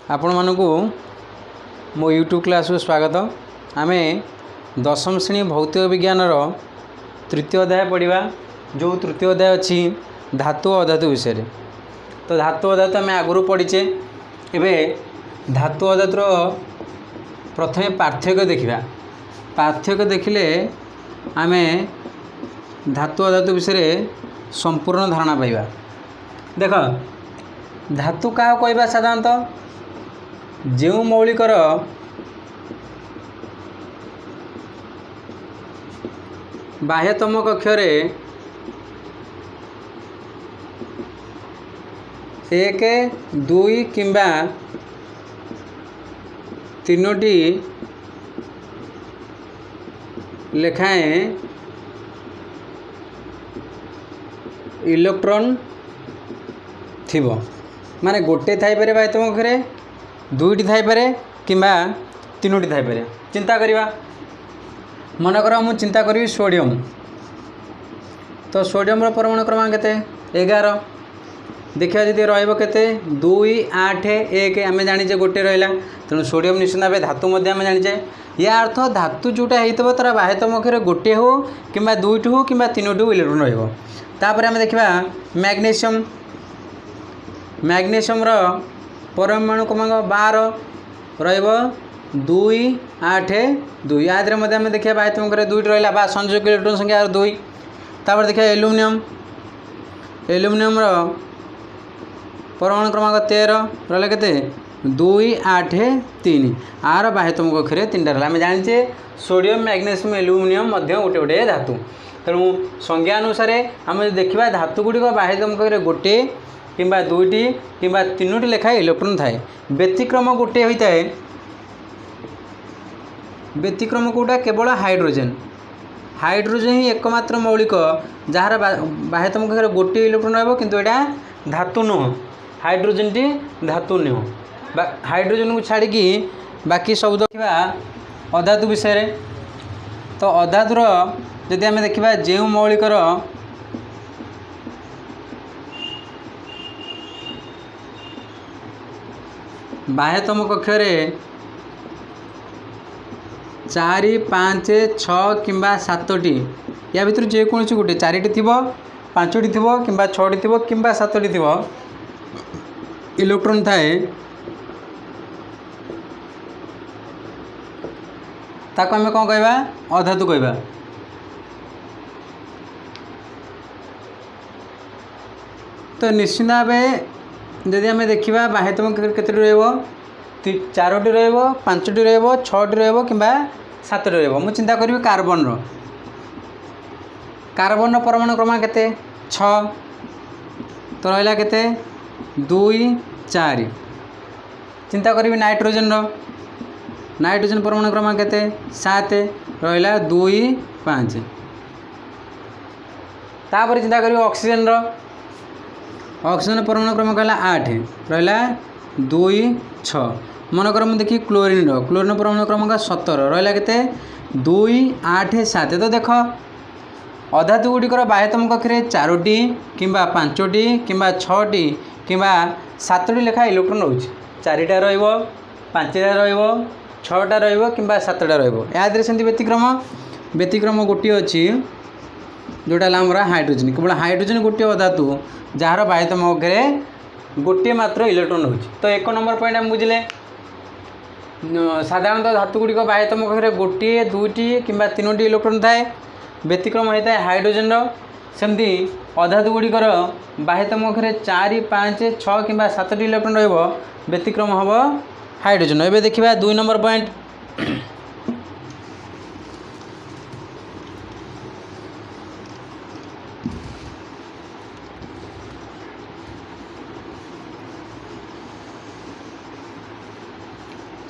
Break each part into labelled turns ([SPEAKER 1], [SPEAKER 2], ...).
[SPEAKER 1] आपण मानकु मो YouTube class को स्वागत। आम दशम श्रेणी भौतिक विज्ञान तृतीय अध्याय पढ़ा जो तृतीय अध्याय अच्छी धातु अधातु विषय। तो धातु अधातु आम आगु पढ़ीचे एवं धातु अधातुर प्रथमे पार्थक्य देखा। पार्थक्य देखिले आम धातु अधातु विषय संपूर्ण धारणा पाइबा। देख धातु क्या कहवा साधारणतः जो मौलिकर बाह्यतम कक्षरे एक दुई किंबा तीनोटी लेखाएं इलेक्ट्रॉन थिबो माने गोटे थाई पारे बाह्यतम कक्षरे दुईटी थाई पारे किंबा तीनोटी थाई पारे। चिंता करिवा मनकर मु चिंता करी सोडियम। तो सोडियम रो परमाणु क्रमांक केते 11। देखिए जदि रहिबो केते 2 8 1 आमे जानिजे गोटे रहिला तेणु सोडियम निश्चित भाव धातु मध्य आमे जानिजे। या अर्थ धातु जोटा हेइतबो तार बाह्यतम कक्षरे गोटे हो किंबा दुईटी हो किंबा तीनोटी हो इलेक्ट्रॉन रहिबो। तापर आमे देखिबा मैग्नीशियम। मैग्नीशियम रो परमाणु क्रमांक 12 रहिबो 2 8 2। याद मध्य आम देखिए बाह्यतम कक्षरे दुईटी रहिला बा संयोजक इलेक्ट्रॉन संख्या 2। तापर देखिए एल्युमिनियम। एल्युमिनियम रो परमाणु क्रमांक 13 रहा केते 2 8 3। आर बाह्यतम कक्षरे 3टा रहा। आम जाने सोडियम मैग्नीशियम एल्युमिनियम गोटे गोटे धातु। तेणु संज्ञा अनुसार आम देखा धातु गुड़िक बाह्यतम कक्षरे गोटे किंबा दुईटी किंबा तीनोटी लेखाएं इलेक्ट्रॉन थाए। व्यतिक्रम गोटे होता है। व्यतिक्रम कोटा केवल हाइड्रोजेन। हाइड्रोजेन ही एकमात्र मौलिक जार बाह्यतम कक्षरे गोटे इलेक्ट्रॉन रहिबो किंतु एटा धातु नुह। हाइड्रोजेन टी धातु नुह। हाइड्रोजेन को छाड़ी की बाकी सब देखा अधातु विषय। तो अधातुर जदि आम देखा जो मौलिकर बाह्यतम कक्षरे 4 5 6 किंबा 7टी या भीतर जेकोसी गोटे 4टी थी 5टी थी किंबा 6टी थी किंबा 7टी थी इलेक्ट्रॉन थाए ताको आमे कौन कहवा अधातु कहवा। तो निश्चित भाव जदि आम देखा बाह्यतम केतोटी रहिबो 4टी रहिबो 5टी रहिबो 6टी रहिबो किंबा 7टी रहिबो। मु चिंता करिवि कार्बन रो। कार्बन रो परमाणु क्रमांक केते 6। तो रहिला केते 2 4। चिंता करिवि नाइट्रोजन रो। नाइट्रोजन परमाणु क्रमांक केते 7 रहिला 2 5। तापर चिंता करिवि ऑक्सीजन रो। ऑक्सीजन परमाणु क्रमांक है 8 रहा 2 6। मनकर मुझे देखिए क्लोरीन रो। क्लोरीन परमाणु क्रमांक 17 रहा के 2 8 7। तो देख अधातु गुड़िकर बाह्यतम कक्षरे 4टी किंबा 5टी किंबा 6टी किंबा 7टी लेखा इलेक्ट्रॉन रोचे। 4टा रहिबो 5टा रहिबो 6टा रहिबो किंबा 7टा रहिबो। याद सेमती व्यतिक्रम। व्यतिक्रम गोटे अच्छी जोटा हमारा हाइड्रोजन। केवल हाइड्रोजन गोटे अधातु जार बाह्यतम कक्षरे गोटे मात्र इलेक्ट्रॉन होची। तो 1 नंबर पॉइंट हम बुझे साधारणतः धातु गुड़िक बाह्यतम कक्षरे गोटे दुईटी किंबा तीनोटी इलेक्ट्रॉन थाए। व्यतिक्रम होता है हाइड्रोजन रो। सेमती अधातु गुड़िकर बाह्यतम कक्षरे 4 5 6 किंबा 7टी इलेक्ट्रॉन रहिबो। व्यतिक्रम हम हाइड्रोजन। एबे देखिबा 2 नंबर पॉइंट।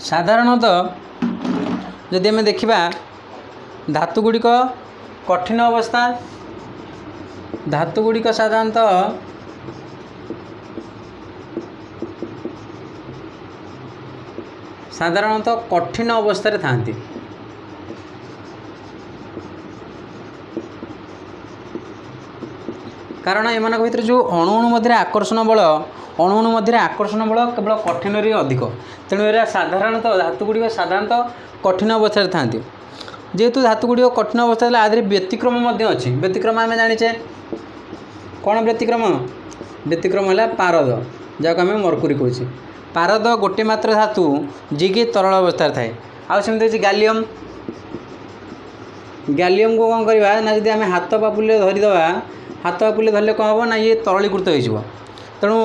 [SPEAKER 1] साधारणतः जदि आम देखा धातु गुड़िक कठिन अवस्था। धातु गुड़िक साधारणतः कठिन अवस्था था। कारण एम भर जो अणु अणु मध्य आकर्षण बल अणु मध्य आकर्षण बल केवल कठिन अधिक तेणु एरा साधारणतः धातुगुड़िक साधारणतः कठिन अवस्था था जेहेतु धातुगुड़िक कठिन अवस्था आदि व्यतिक्रम अच्छी व्यतिक्रम आम जाचे कौन व्यतिक्रम व्यतिक्रम है पारद जहाँ आम मरकुरी कहे पारद गोटे मात्र धातु जी कि तरल अवस्था थाए आमती गैलियम गैलियम को कौन करवा ना जब आम हाथ पापुल धरीदे हाथ पापुल धरले कौन हम ना ये तरलीकृत हो तेणु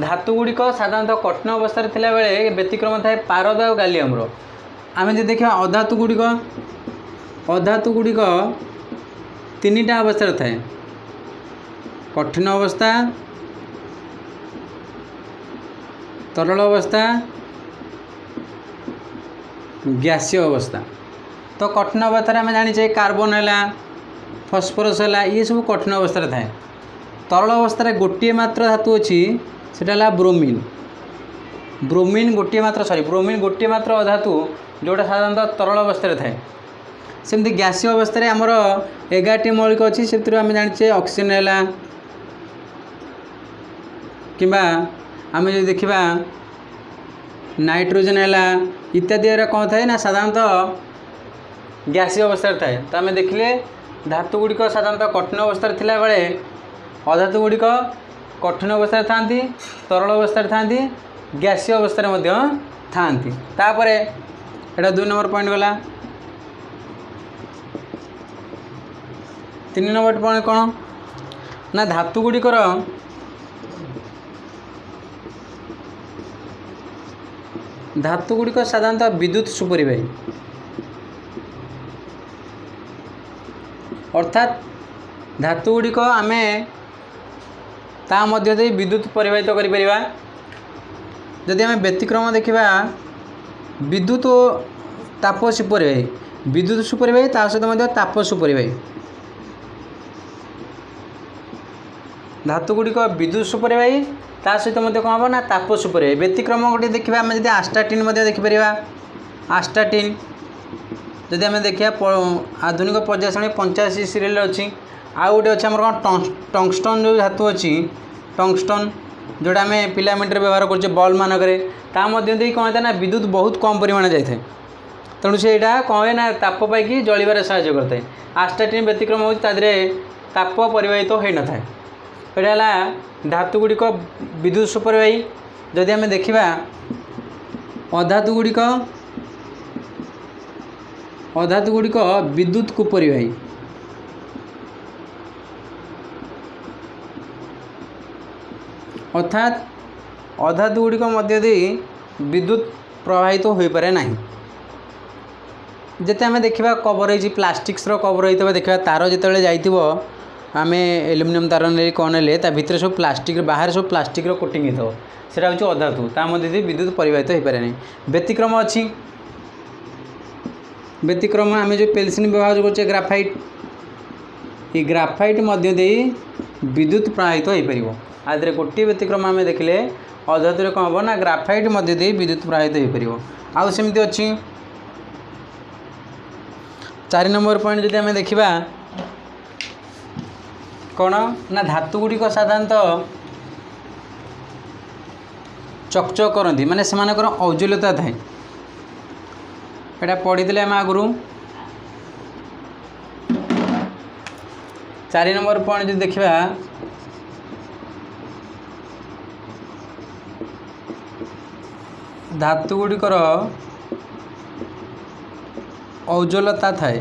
[SPEAKER 1] धातुगुड़िक साधारणतः कठिन अवस्था थिला बेले व्यतिक्रम थाए पारद और गैलियम आम जो देखा अधातुगुड़िक तीन टा अवस्था थाए कठिन अवस्था तरल अवस्था गैसीय अवस्था तो कठिन अवस्था आम जाचे कार्बन है फस्फरस है ये सब कठिन अवस्था थाए तरल अवस्था गोटे मात्र धातु अच्छी सेटा ब्रोमीन ब्रोमीन गोटे मात्र ब्रोमीन गोटे मात्र अधातु जोटा साधारणतः तरल अवस्था थाए सेमती गैसीय अवस्था आमर 11टी मौलिक अच्छी से आम जाचे ऑक्सीजन है कि आम जो देखा नाइट्रोजन है इत्यादि कौन थाए ना साधारणतः गैसीय अवस्था थाए तो आम देखिले धातुगुड़िक साधारणतः कठिन अवस्था थिला बेले अधातुगुड़िक कठिन अवस्था था तरल अवस्था था गैसीय अवस्था था तापर एटा 2 नंबर पॉइंट गला 3 नंबर पॉइंट कौन ना धातुगुड़िकर साधारणतः विद्युत सुपरिवाही अर्थात धातुगुड़िक आम ता मध्य दे विद्युत परिवाहित करि परिबा जदि आम व्यतिक्रम देखा विद्युत और ताप सुपरिवाही विद्युत सुपरिवाही ता सहित ताप सुपरिवाही धातुगुड़िक विद्युत सुपरिवाही ता सहित कौन हम ना ताप सुपरिवाही व्यतिक्रम गोटे देखा आम जब आस्टाटिन देखिपर आस्टाटिन जदि आम देखा आधुनिक पर्याय श्रेणी 85 सीरियल अच्छी आउ गोटे अच्छे कौन टंगस्टन जो धातु अच्छी टंगस्टन जोटा आम फिलामेंट व्यवहार करछे बल्ब मानक कौन होता ना विद्युत बहुत कम परिमाण जाए तेणु से कौन है ना ताप पाई जलिबार साहाय्य करता है आस्टाटिन व्यतिक्रम हो ताप परिवाहित हो न था यहाँ धातुगुड़िक विद्युत सुपरिवाही जदि आम देखा अधातुगुड़िक विद्युत कुपरिवाही अर्थात अधातुगुड़िक मध्य दे विद्युत प्रवाहित हो पारे ना जिते आम देखा कवर हो प्लास्टिक्स कवर होता देखा तार जिते जाइए आम एल्युमिनियम तार ने कौन ने भितर सब प्लास्टिक बाहर सब प्लास्टिक कोटिंग होता है हूँ अधातु ता मध्य विद्युत परिवाहित हो पारे ना व्यतिक्रम अच्छी व्यतिक्रम आम जो पेंसिल व्यवहार करछे ग्राफाइट ये ग्राफाइट मध्य दे विद्युत प्रवाहित हो पार आदि गोटे व्यतिक्रम आम देखिले अधातु कौन हम ना ग्राफाइट मध्य दे विद्युत प्रवाहित हो पार आउ सेमती अच्छी 4 नंबर पॉइंट जब आम देखा कौन ना धातुगुड़िक साधारणतः चकचक करती माने सेमानकर औज्ज्वल्यता थाए यहाँ पढ़ी आम आगु 4 नंबर पॉइंट जो देखा धातुगुड़िकर औज्ज्वल्यता थाए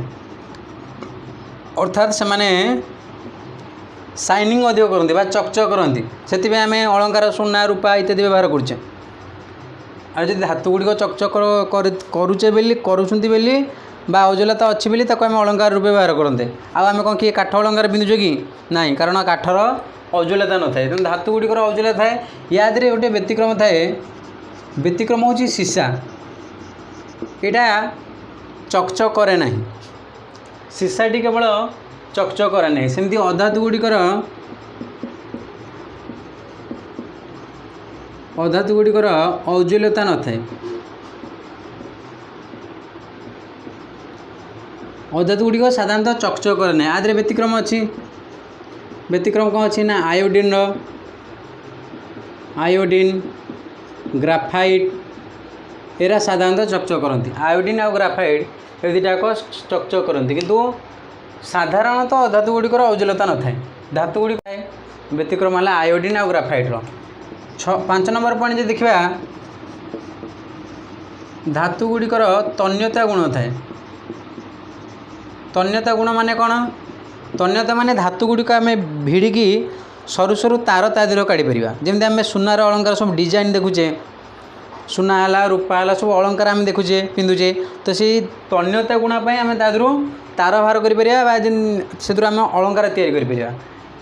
[SPEAKER 1] अर्थात से माने शाइनिंग अधिक करती चकचक करती से आम अलंकार सुना रूपा इत्यादि व्यवहार करुचे आज धातुगुड़िक चकचक करुचे बेली करुँच बेली बा औज्ज्वल्यता अच्छी बेली आम अलंकार रूप व्यवहार करते आम कौन किए काठ अलंकार पिंधुचे कि नाई कारण काठर औज्ज्वल्यता न थाए तेणु धातुगुड़िकर औज्ज्वल्यता थाए या गोटे व्यतिक्रम थाए व्यतिक्रम हूँ सीसा यहाँ चकचक करे ना सीसाटी केवल चकचक करे ना सेमती अधातुगुड़िकर औज्ज्वल्यता न थाए अधातुगुड़िक साधारणतः चकचक करे ना आदि व्यतिक्रम अच्छी व्यतिक्रम कौन अच्छी ना आयोडीन आयोडीन ग्राफाइट एरा साधारणतः चकचक करती आयोडीन आ ग्राफाइट ए दुटाक चकचक करती किंतु साधारणतः धातु गुड़िकर औज्ज्वल्यता न थाए धातु गुड़ी व्यतिक्रम है आयोडीन आ ग्राफाइट्र 5 नंबर पॉइंट देखा धातु गुड़िकर तन्यता गुण थाए तन्यता गुण माने कौन तन्यता माने धातु गुड़िक आम भिड़िकी सरू सरू तार ता देह काढ़ी पार जमी आम सुनार अलंकार सब डिजाइन देखुचे सुना है रूपा है सब अलंकार आम देखुचे पिंधुचे तो से तन्यता गुणापी आम तादर तार बाहर कर आम अलंकार या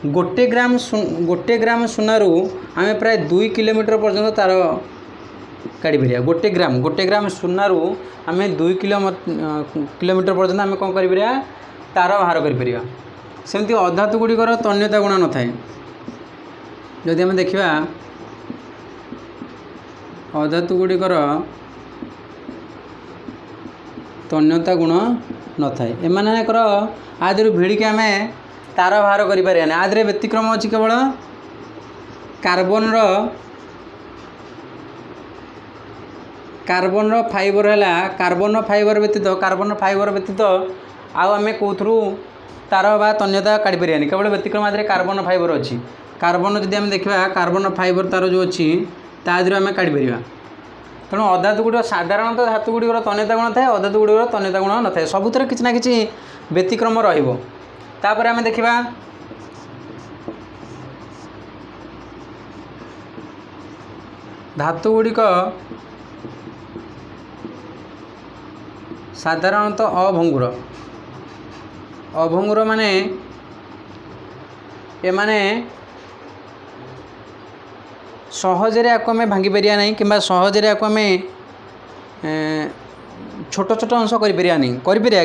[SPEAKER 1] गोटे ग्राम सुनारू आम प्राय 2 किलोमीटर पर्यंत तार काढ़ी पार गोटे ग्राम सुनारू आम 2 किलोमीटर पर्यंत आम कौन कर तार बाहर कर सेमती अधातु गुड़िकर तन्यता गुण न थाए जदि आम देखा अधातु गुड़िकर तन्यता गुण न थाए एमानकर आदि भिड़िकी आम तार बाहर कर आदि व्यतिक्रम अच्छी केवल कार्बन फाइबर है कार्बन फाइबर व्यतीत आउ आम कौथरू तार बा तन्यता काढ़ी पार केवल व्यतिक्रम आदि कार्बन फाइबर अच्छी कार्बन जदि आम देखा कार्बन फाइबर तार जो अच्छी तादर आम काढ़ी पार तेणु अधातु गुड़ साधारणतः धातु गुड़िकर तन्यता गुण थाए अधातु गुड़िकर तन्यता गुण न थाए सबुथ किसी ना कि व्यतिक्रम रहा आम देखा धातु गुड़िक साधारणतः अभंगुर माने एमाने सहजरे आपको आम भांगी पारिया नहीं कि सहजरे आपको आम छोट छोट अंश कर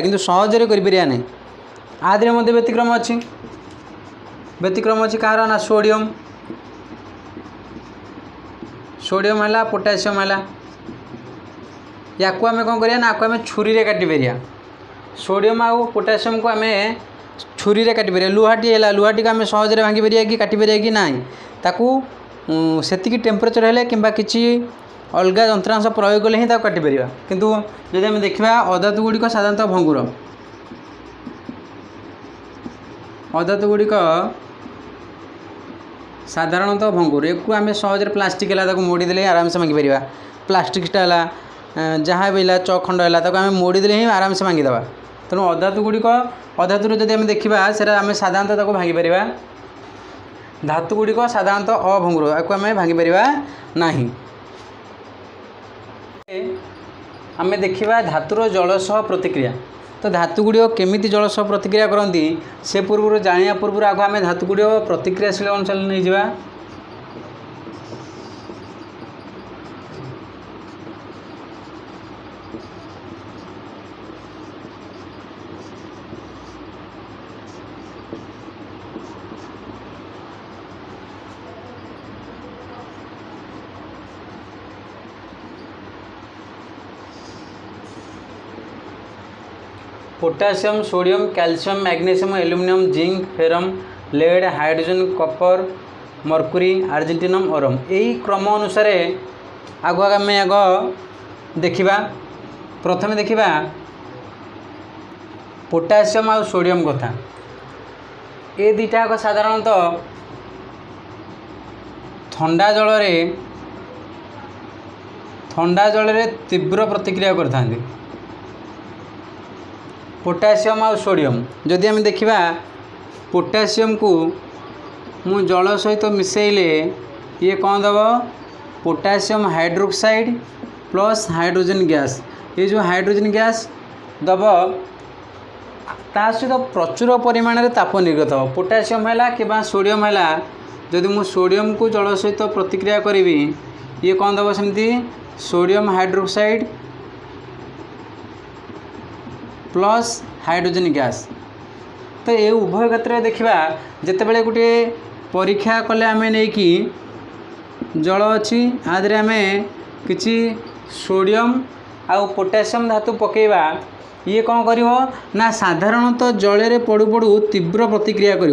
[SPEAKER 1] कि सहजरे कर आदि व्यतिक्रम अच्छी कहार ना सोडियम है पोटासियम है या आम कौन करिया ना आपको आम छुरी रे काटी पारिया सोडियम आउ पोटासियम को आम छुरी रे काटी पारिया लुहाटी है लुहाटी को आम सहजरे भांगी पारिया कि काटी पारिया कि नाई ताकू सेतिकी टेम्परेचर है कि किसी अलग यंत्रांश प्रयोग कले ही काटी पार किंतु जदि आम देखा अधातु गुड़िक साधारणतः भंगुर अधातु गुड़िक साधारणतः भंगुर एक आम सहज प्लास्टिक है मोड़ीदे आराम से भांगी पार प्लास्टिकटा है जहाँ भी है चक खंड है आम मोड़ीदे ही आराम से भांगीदे तेणु अधातु गुड़िक अधातु जब आम देखा से आम साधारणतः भांगी पार धातु गुड़िक साधारणतः अभंगुर आपको आम भांगी पार नहीं आम देखा धातुर जल सह प्रतिक्रिया तो धातु गुड़िक केमिति जल सह प्रतिक्रिया करती से पूर्व जाना पूर्व आग आम धातु गुड़िक प्रतिक्रियाशील अनुसार नहीं जावा potassium sodium calcium magnesium aluminium zinc ferrum lead hydrogen copper mercury argentum aurum यही क्रम अनुसार आग आम आग देखा प्रथम देखा पोटासियम आ सोडियम कथा ये दुटा साधारणतः ठंडा जल तीव्र प्रतिक्रिया करता पोटासियम आ सोडियम जदि आम देखा पोटासियम को मु जल सहित मिसेले ये कौन दब potassium hydroxide plus hydrogen gas ये जो हाइड्रोजन गैस दब ता सहित प्रचुर परिमाण में ताप निर्गत हो पोटासियम है कि सोडियम है जदि मु सोडियम को जल सहित प्रतिक्रिया करी ये कौन दब सेमती sodium hydroxide plus hydrogen gas तो ये उभय क्षेत्र में देखा जिते बड़े गोटे परीक्षा कले आम नहीं कि जल अच्छी आदि आम कि सोडियम आउ पोटासियम धातु पकेबा ये कौन कर ना साधारणतः जल पड़ू पड़ू तीव्र प्रतिक्रिया कर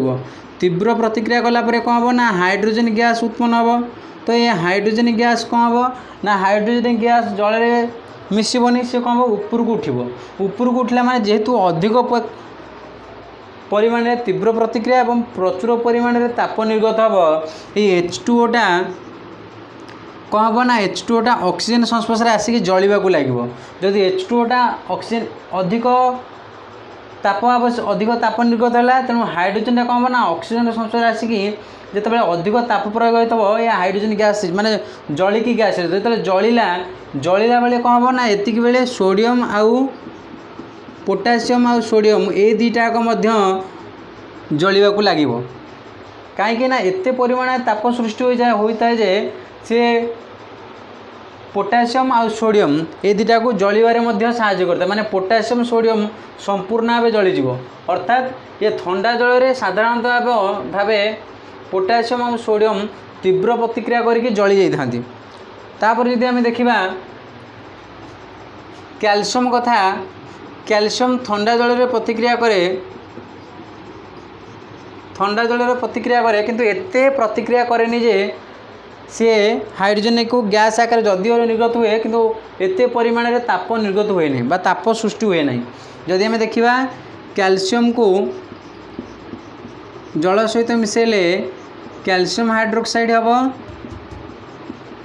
[SPEAKER 1] तीव्र प्रतिक्रिया कलापर कौन हम ना हाइड्रोजन गैस उत्पन्न हम तो ये हाइड्रोजन गैस कौन हम ना हाइड्रोजन गैस जल में मिसबनी सी कौन हम ऊपर को उठो ऊपर को उठला माने जेहेतु अधिक परिमाण में तीव्र प्रतिक्रिया और प्रचुर परिमाण में ताप निर्गत हम ये H2O कौन हम ना H2O ऑक्सीजन संस्पर्श में आसिक जलिबा को लगे जदि H2O ऑक्सीजन अधिक ताप अधिक ताप निर्गत है तेणु हाइड्रोजन कौन हम ना ऑक्सीजन संस्पर्श आसिक जिते अधिक ताप प्रयोग होता है या हाइड्रोजन गैस माने जलिकी गैस जो जलिला बेले कौन हम ना एतिक बेले सोडियम आउ पोटासियम आउ सोडियम ये दुईटाक जलिबा को लगे कहीं एते परिमाण ताप सृष्टि होता है जे से पोटासियम आउ सोडियम ये दुईटा को जलिबारे साहाय्य करता है माने पोटासियम सोडियम संपूर्ण भाव जलिज अर्थात ये ठंडा जल में साधारणतः भाव पोटासियम और सोडियम तीव्र प्रतिक्रिया करके जली जाती तापर यदि आम देखा कैल्शियम कथा कैल्शियम ठंडा जल में प्रतिक्रिया करे ठंडा जल में प्रतिक्रिया करे किंतु एते प्रतिक्रिया करेनि जे सी हाइड्रोजन को गैस आकार जदिव निर्गत हुए किंतु एते परिमाण में ताप निर्गत हुए नहीं ताप सृष्टि हुए नहीं जदि आम देखा कैल्शियम को जल सहित मिसेले कैल्शियम हाइड्रोक्साइड हम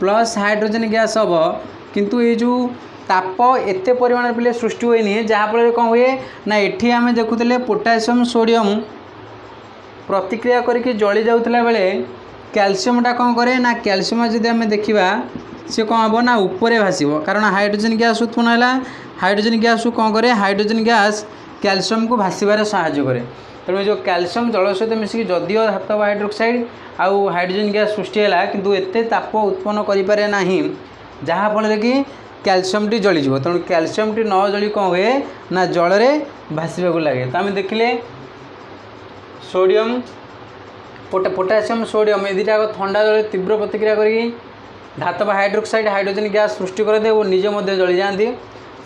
[SPEAKER 1] प्लस हाइड्रोजन गैस हम किंतु ये जो ताप एते परिमाण पे सृष्टि हुए जहाँफल कौन हुए ना एठी आम देखुले पोटासियम सोडियम प्रतिक्रिया करके जली जाऊला बेले कैल्शियमटा कौन करे ना कैल्शियम जब आम देखा सी कौन हम ना ऊपर भाषब कारण हाइड्रोजन गैस उत्पन्न है हाइड्रोजन गैस को कौन करे हाइड्रोजन गैस कैल्शियम को भाषबार साहाय्य करे तेणु जो कैल्शियम जल सहित मिसिक जदिव धातव हाइड्रोक्साइड आउ हाइड्रोजन गैस सृष्टि है किंतु एते ताप उत्पन्न करें ना जहाँफल कि कैल्शियम टी जलिज तेणु कैल्शियम टी न जली कौन हुए ना जल में भाषा लगे तो आम देखिले सोडियम पोटासियम सोडियम ये दुटा ठंडा जल तीव्र प्रतिक्रिया करी धातव हाइड्रोक्साइड हाइड्रोजन गैस सृष्टि करदे और निजे मध्य जली जाती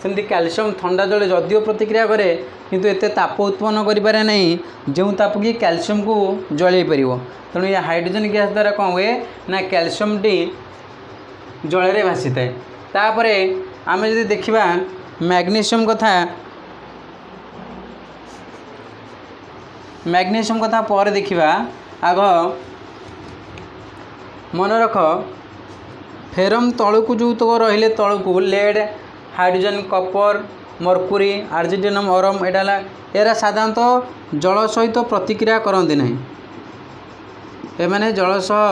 [SPEAKER 1] सेमती कैल्शियम ठंडा जल जदिव प्रतिक्रिया करे किंतु एते ताप उत्पन्न करें नहीं जो ताप कि कैल्शियम को जल पार तेणु ये हाइड्रोजन गैस द्वारा कौन हुए ना कैल्शियम टी जल में भासी थाए तापरे आम जब देखा मैग्नीशियम कथा पर देखा आग मन रख फेरम तलू जो तक रही तलू lead hydrogen copper mercury आर्जेंटिनम अरम era साधारणतः जल सहित प्रतिक्रिया करती ना एमाने जल सह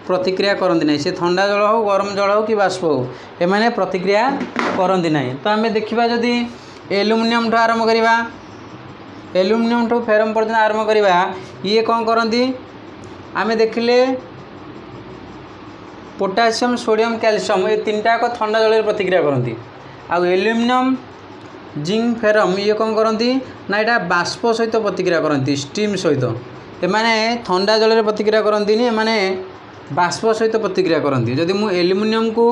[SPEAKER 1] प्रतिक्रिया करती ना से ठंडा जल हो गरम जल हो कि बाष्प हो एमाने प्रतिक्रिया करती ना तो आम देखा जदि एल्युमिनियम ठू आरंभ करवा एल्युमिनियम ठू फेरम पर्यटन आरंभ करवा ये कौन करती आम देखिले पोटासियम सोडियम कैल्शियम ये तीन टाक ठंडा जल प्रतिक्रिया करती आउ एल्युमिनियम जिंक फेरम ये कौन करती ना यहाँ बाष्प सहित प्रतिक्रिया करती स्टीम सहित एमाने ठंडा जल में प्रतिक्रिया करती एमाने बाष्प सहित प्रतिक्रिया करती जदि मु एल्युमिनियम को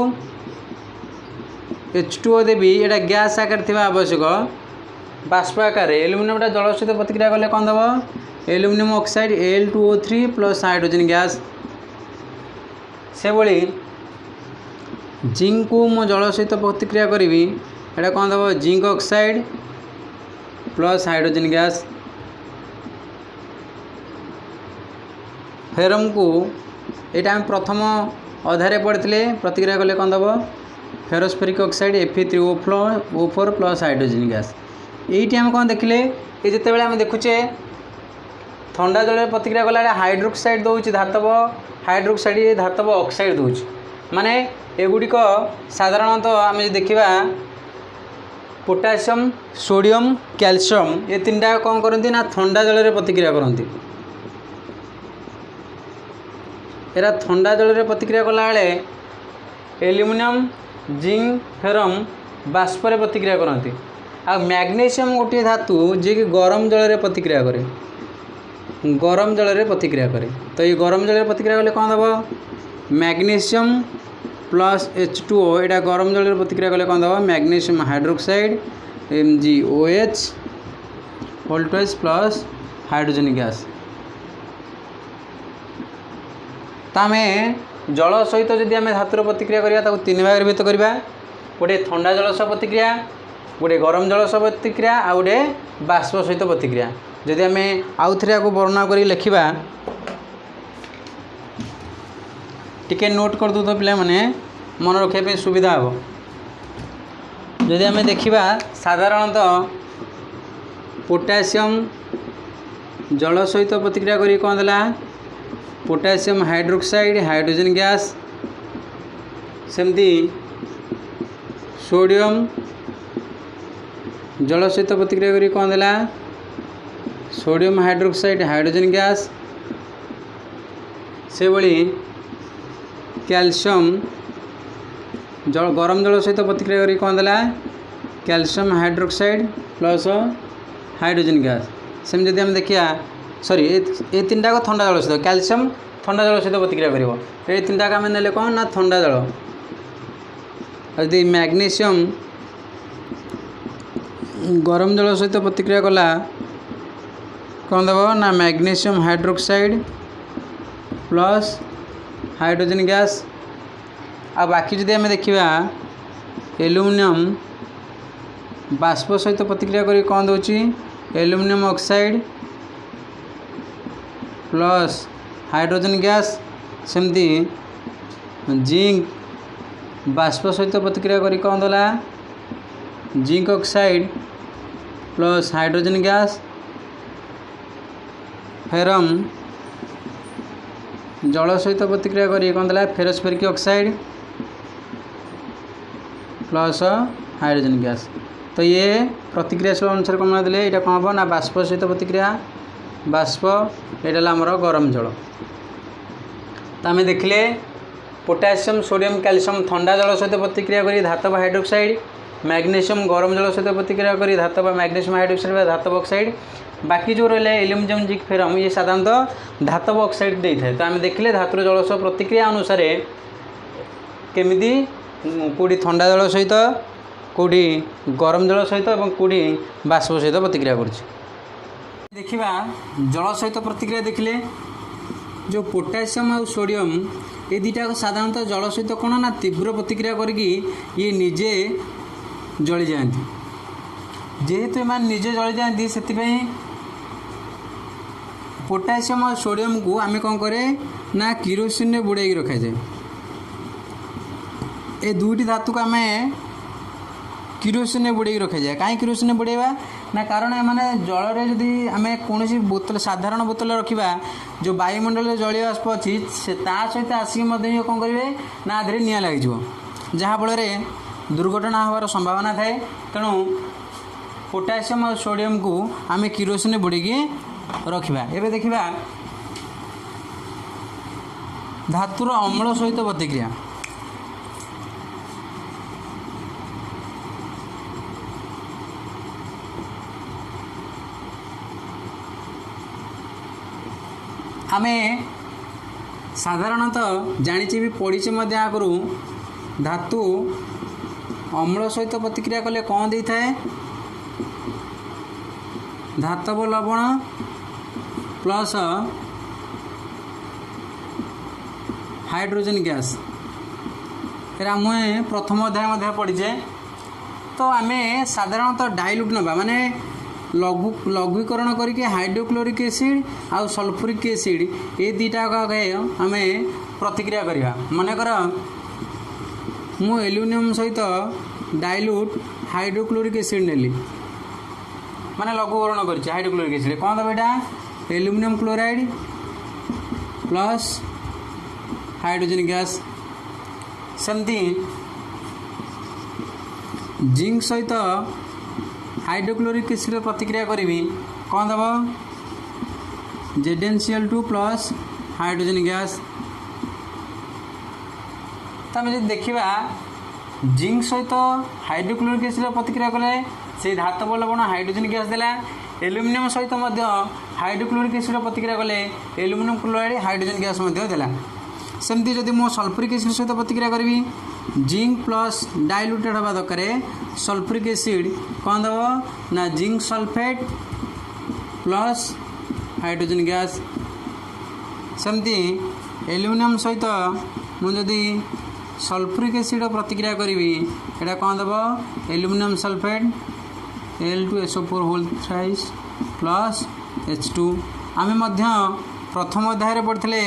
[SPEAKER 1] H2O देवी यहाँ गैस आकार थी आवश्यक बाष्प आकार एल्युमिनियम जल सहित प्रतिक्रिया कले कौन दब aluminium oxide Al2O3 plus hydrogen gas से भली जिंक को मो जल सहित प्रतिक्रिया करी यहाँ कौन दब zinc oxide plus hydrogen gas ferrum को यहाँ आम प्रथम अधारे पढ़ते प्रतिक्रिया कले कौन दब ferrosoferric oxide Fe3O4 plus hydrogen gas ये आम कौन देखिले ये जिते आम देखुचे ठंडा जल प्रतिक्रिया कला हाइड्रोक्साइड दूसरी धातव हाइड्रोक्साइड धातव ऑक्साइड दूसरी माने एगुड़िक साधारणतः आम देखा पोटासियम सोडियम कैल्शियम ये तीन टा कौन करती ना ठंडा जल में प्रतिक्रिया करती एरा ठंडा जल में प्रतिक्रिया कला एल्युमिनियम जिंक फेरम बाष्प प्रतिक्रिया करती आ मैग्नीशियम गोटे धातु जी कि गरम जल में प्रतिक्रिया करे गरम जल में प्रतिक्रिया करे तो ये गरम जल में प्रतिक्रिया कले कौन दब मैग्नीशियम प्लस H2O यहाँ गरम जल में प्रतिक्रिया कले कौन दब magnesium hydroxide MgOH voltage plus hydrogen gas Tame जल सहित जदि आम धातुर प्रतिक्रिया करवा तीन भाग विभक्त करवा गोटे थंडा जल सह प्रतिक्रिया गोटे गरम जल सह प्रतिक्रिया आ गोटे बाष्प सहित प्रतिक्रिया जदि आम आउ थे वर्णना कर लिखा टिके नोट कर दो पिला माने मन रखापी सुविधा हे जदि आम देखा साधारणतः पोटासियम जल सहित प्रतिक्रिया करी कौन देला पोटासियम हाइड्रोक्साइड हाइड्रोजन गैस सेमती सोडियम जल सहित प्रतिक्रिया करी कौन देला सोडियम हाइड्रोक्साइड हाइड्रोजन गैस से भली कैल्शियम जल गरम जल सहित प्रतिक्रिया करी कौन देला calcium hydroxide plus hydrogen gas same जदि आम देखिया सॉरी ये तीन टाक थंडा जल सहित कैल्शियम थंडा जल सहित प्रतिक्रिया कर ये तीन टाक आम ने कौन ना थंडा जल यदि मैग्नीशियम गरम जल सहित प्रतिक्रिया कला कौन देव ना magnesium hydroxide plus hydrogen gas आ बाकी जदि आम देखा एल्युमिनियम बाष्प सहित प्रतिक्रिया करी कौन दूची aluminium oxide plus hydrogen gas सेमती जिंक बाष्प सहित प्रतिक्रिया करी कौन देला zinc oxide plus hydrogen gas ferrum जल सहित प्रतिक्रिया करी कौन देला ferrosoferric oxide plus hydrogen gas तो ये प्रतिक्रियाशील अनुसार कौन देले यहाँ कौन हम ना बाष्प सहित प्रतिक्रिया बाष्प यहाँ आमर गरम जल तो आम देखले पोटासियम सोडियम कैल्शियम थंडा जल सहित प्रतिक्रिया करी धातव हाइड्रोक्साइड मैग्नीशियम गरम जल सहित प्रतिक्रिया करी धातव मैग्नीशियम हाइड्रोक्साइड धातव ऑक्साइड बाकी जो रहा एल्युमिनियम जिंक फेरम ये साधारणतः धातव ऑक्साइड दे था तो आम देखले धातुर जल सह प्रतिक्रिया अनुसार केमिति कौटी थंडा जल सहित कौटी गरम जल सहित और कौटी बाष्प सहित प्रतिक्रिया देखा जल सहित प्रतिक्रिया देखले जो पोटासियम और सोडियम ये दुटा साधारणतः जल सहित कौन ना तीव्र प्रतिक्रिया करके ये निजे जली जाती जेहेतु एम निजे जली जाती से पोटासियम और सोडियम को आम कौन करे ना किरोसिन में बुड़ाई रखा जाए ए दुईटी धातु को आम किरोसिन में बुड़ाई रखा जाए कहीं किरोसिन में बुड़ेवा ना कारण मैंने जल जदि आम कौन बोतल साधारण बोतल रखा जो वायुमंडल जलीय बाष्प अच्छी से सहित आसिक कौन करेंगे ना आधे निआं लग जहाँफल दुर्घटना होवार संभावना थाए तेणु पोटासियम और सोडियम को आम किरोसिन में बुड़े रखा एवं देखा धातुर अम्ल सहित प्रतिक्रिया आमे साधारणतः जानी भी पढ़ी आगु धातु अम्ल सहित प्रतिक्रिया कले कौन दे थाए धातव लवण प्लस हाइड्रोजन गैस मुझे प्रथम अध्याय पढ़ीचे तो आम साधारणतः डाइल्यूट नवा माने लघुकरण करके हाइड्रोक्लोरिक एसिड आउ सल्फ्यूरिक एसिड ये दुटा आम प्रतिक्रिया करवा मनकर मु एल्युमिनियम सहित डाइल्यूट हाइड्रोक्लोरिक एसिड नेली माने लघुकरण कर हाइड्रोक्लोरिक एसिड कौन दब यहाँ aluminium chloride plus hydrogen gas सेमती जिंक सहित हाइड्रोक्लोरिक एसिड प्रतिक्रिया करी कौन दब ZnCl2 प्लस हाइड्रोजन गैस तो आम देखा जिंक सहित हाइड्रोक्लोरिक एसिड प्रतिक्रिया कले से धातव लवण हाइड्रोजन गैस देला एल्युमिनियम सहित हाइड्रोक्लोरिक एसिड प्रतिक्रिया कले एल्युमिनियम क्लोराइड हाइड्रोजन गैस देला सेमती जदि मो सल्फ्यूरिक एसिड सहित प्रतिक्रिया करी जिंक प्लस डाइल्यूटेड हवा दरकार सल्फ्यूरिक एसिड कौन दब ना zinc sulphate plus hydrogen gas सेमती एल्युमिनियम सहित मुझे सल्फ्यूरिक एसिड प्रतिक्रिया करी एटा कौन दब aluminium sulphate Al2SO4 whole thrice plus H2 आम प्रथम अध्याय पढ़ते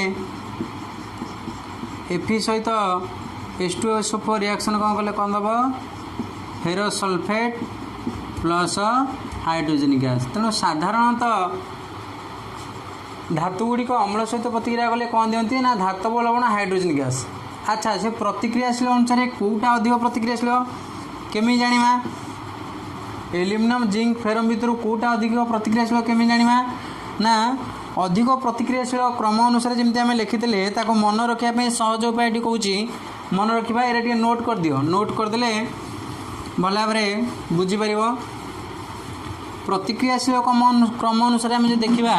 [SPEAKER 1] Fe सहित H2SO4 रिएक्शन कौन कले कौन दब ferrous sulphate plus hydrogen gas तेणु साधारणतः धातु गुड़िक अम्ल सहित प्रतिक्रिया कले कौन दिखती ना धातव लवण हाइड्रोजन गैस। अच्छा से प्रतिक्रियाशील अनुसार कौटा अधिक प्रतिक्रियाशील केमी जाना एल्युमिनियम जिंक फेरम भितर कौटा अधिक प्रतिक्रियाशील केमी जाना ना अधिक प्रतिक्रियाशील क्रम अनुसार जमी आम लिखी ताको मन रखापी सहज उपाय कौच मन रखा ये नोट कर दियो नोट करदे भल भाव बुझीपर प्रतिक्रियाशील क्रम अनुसार आम देखा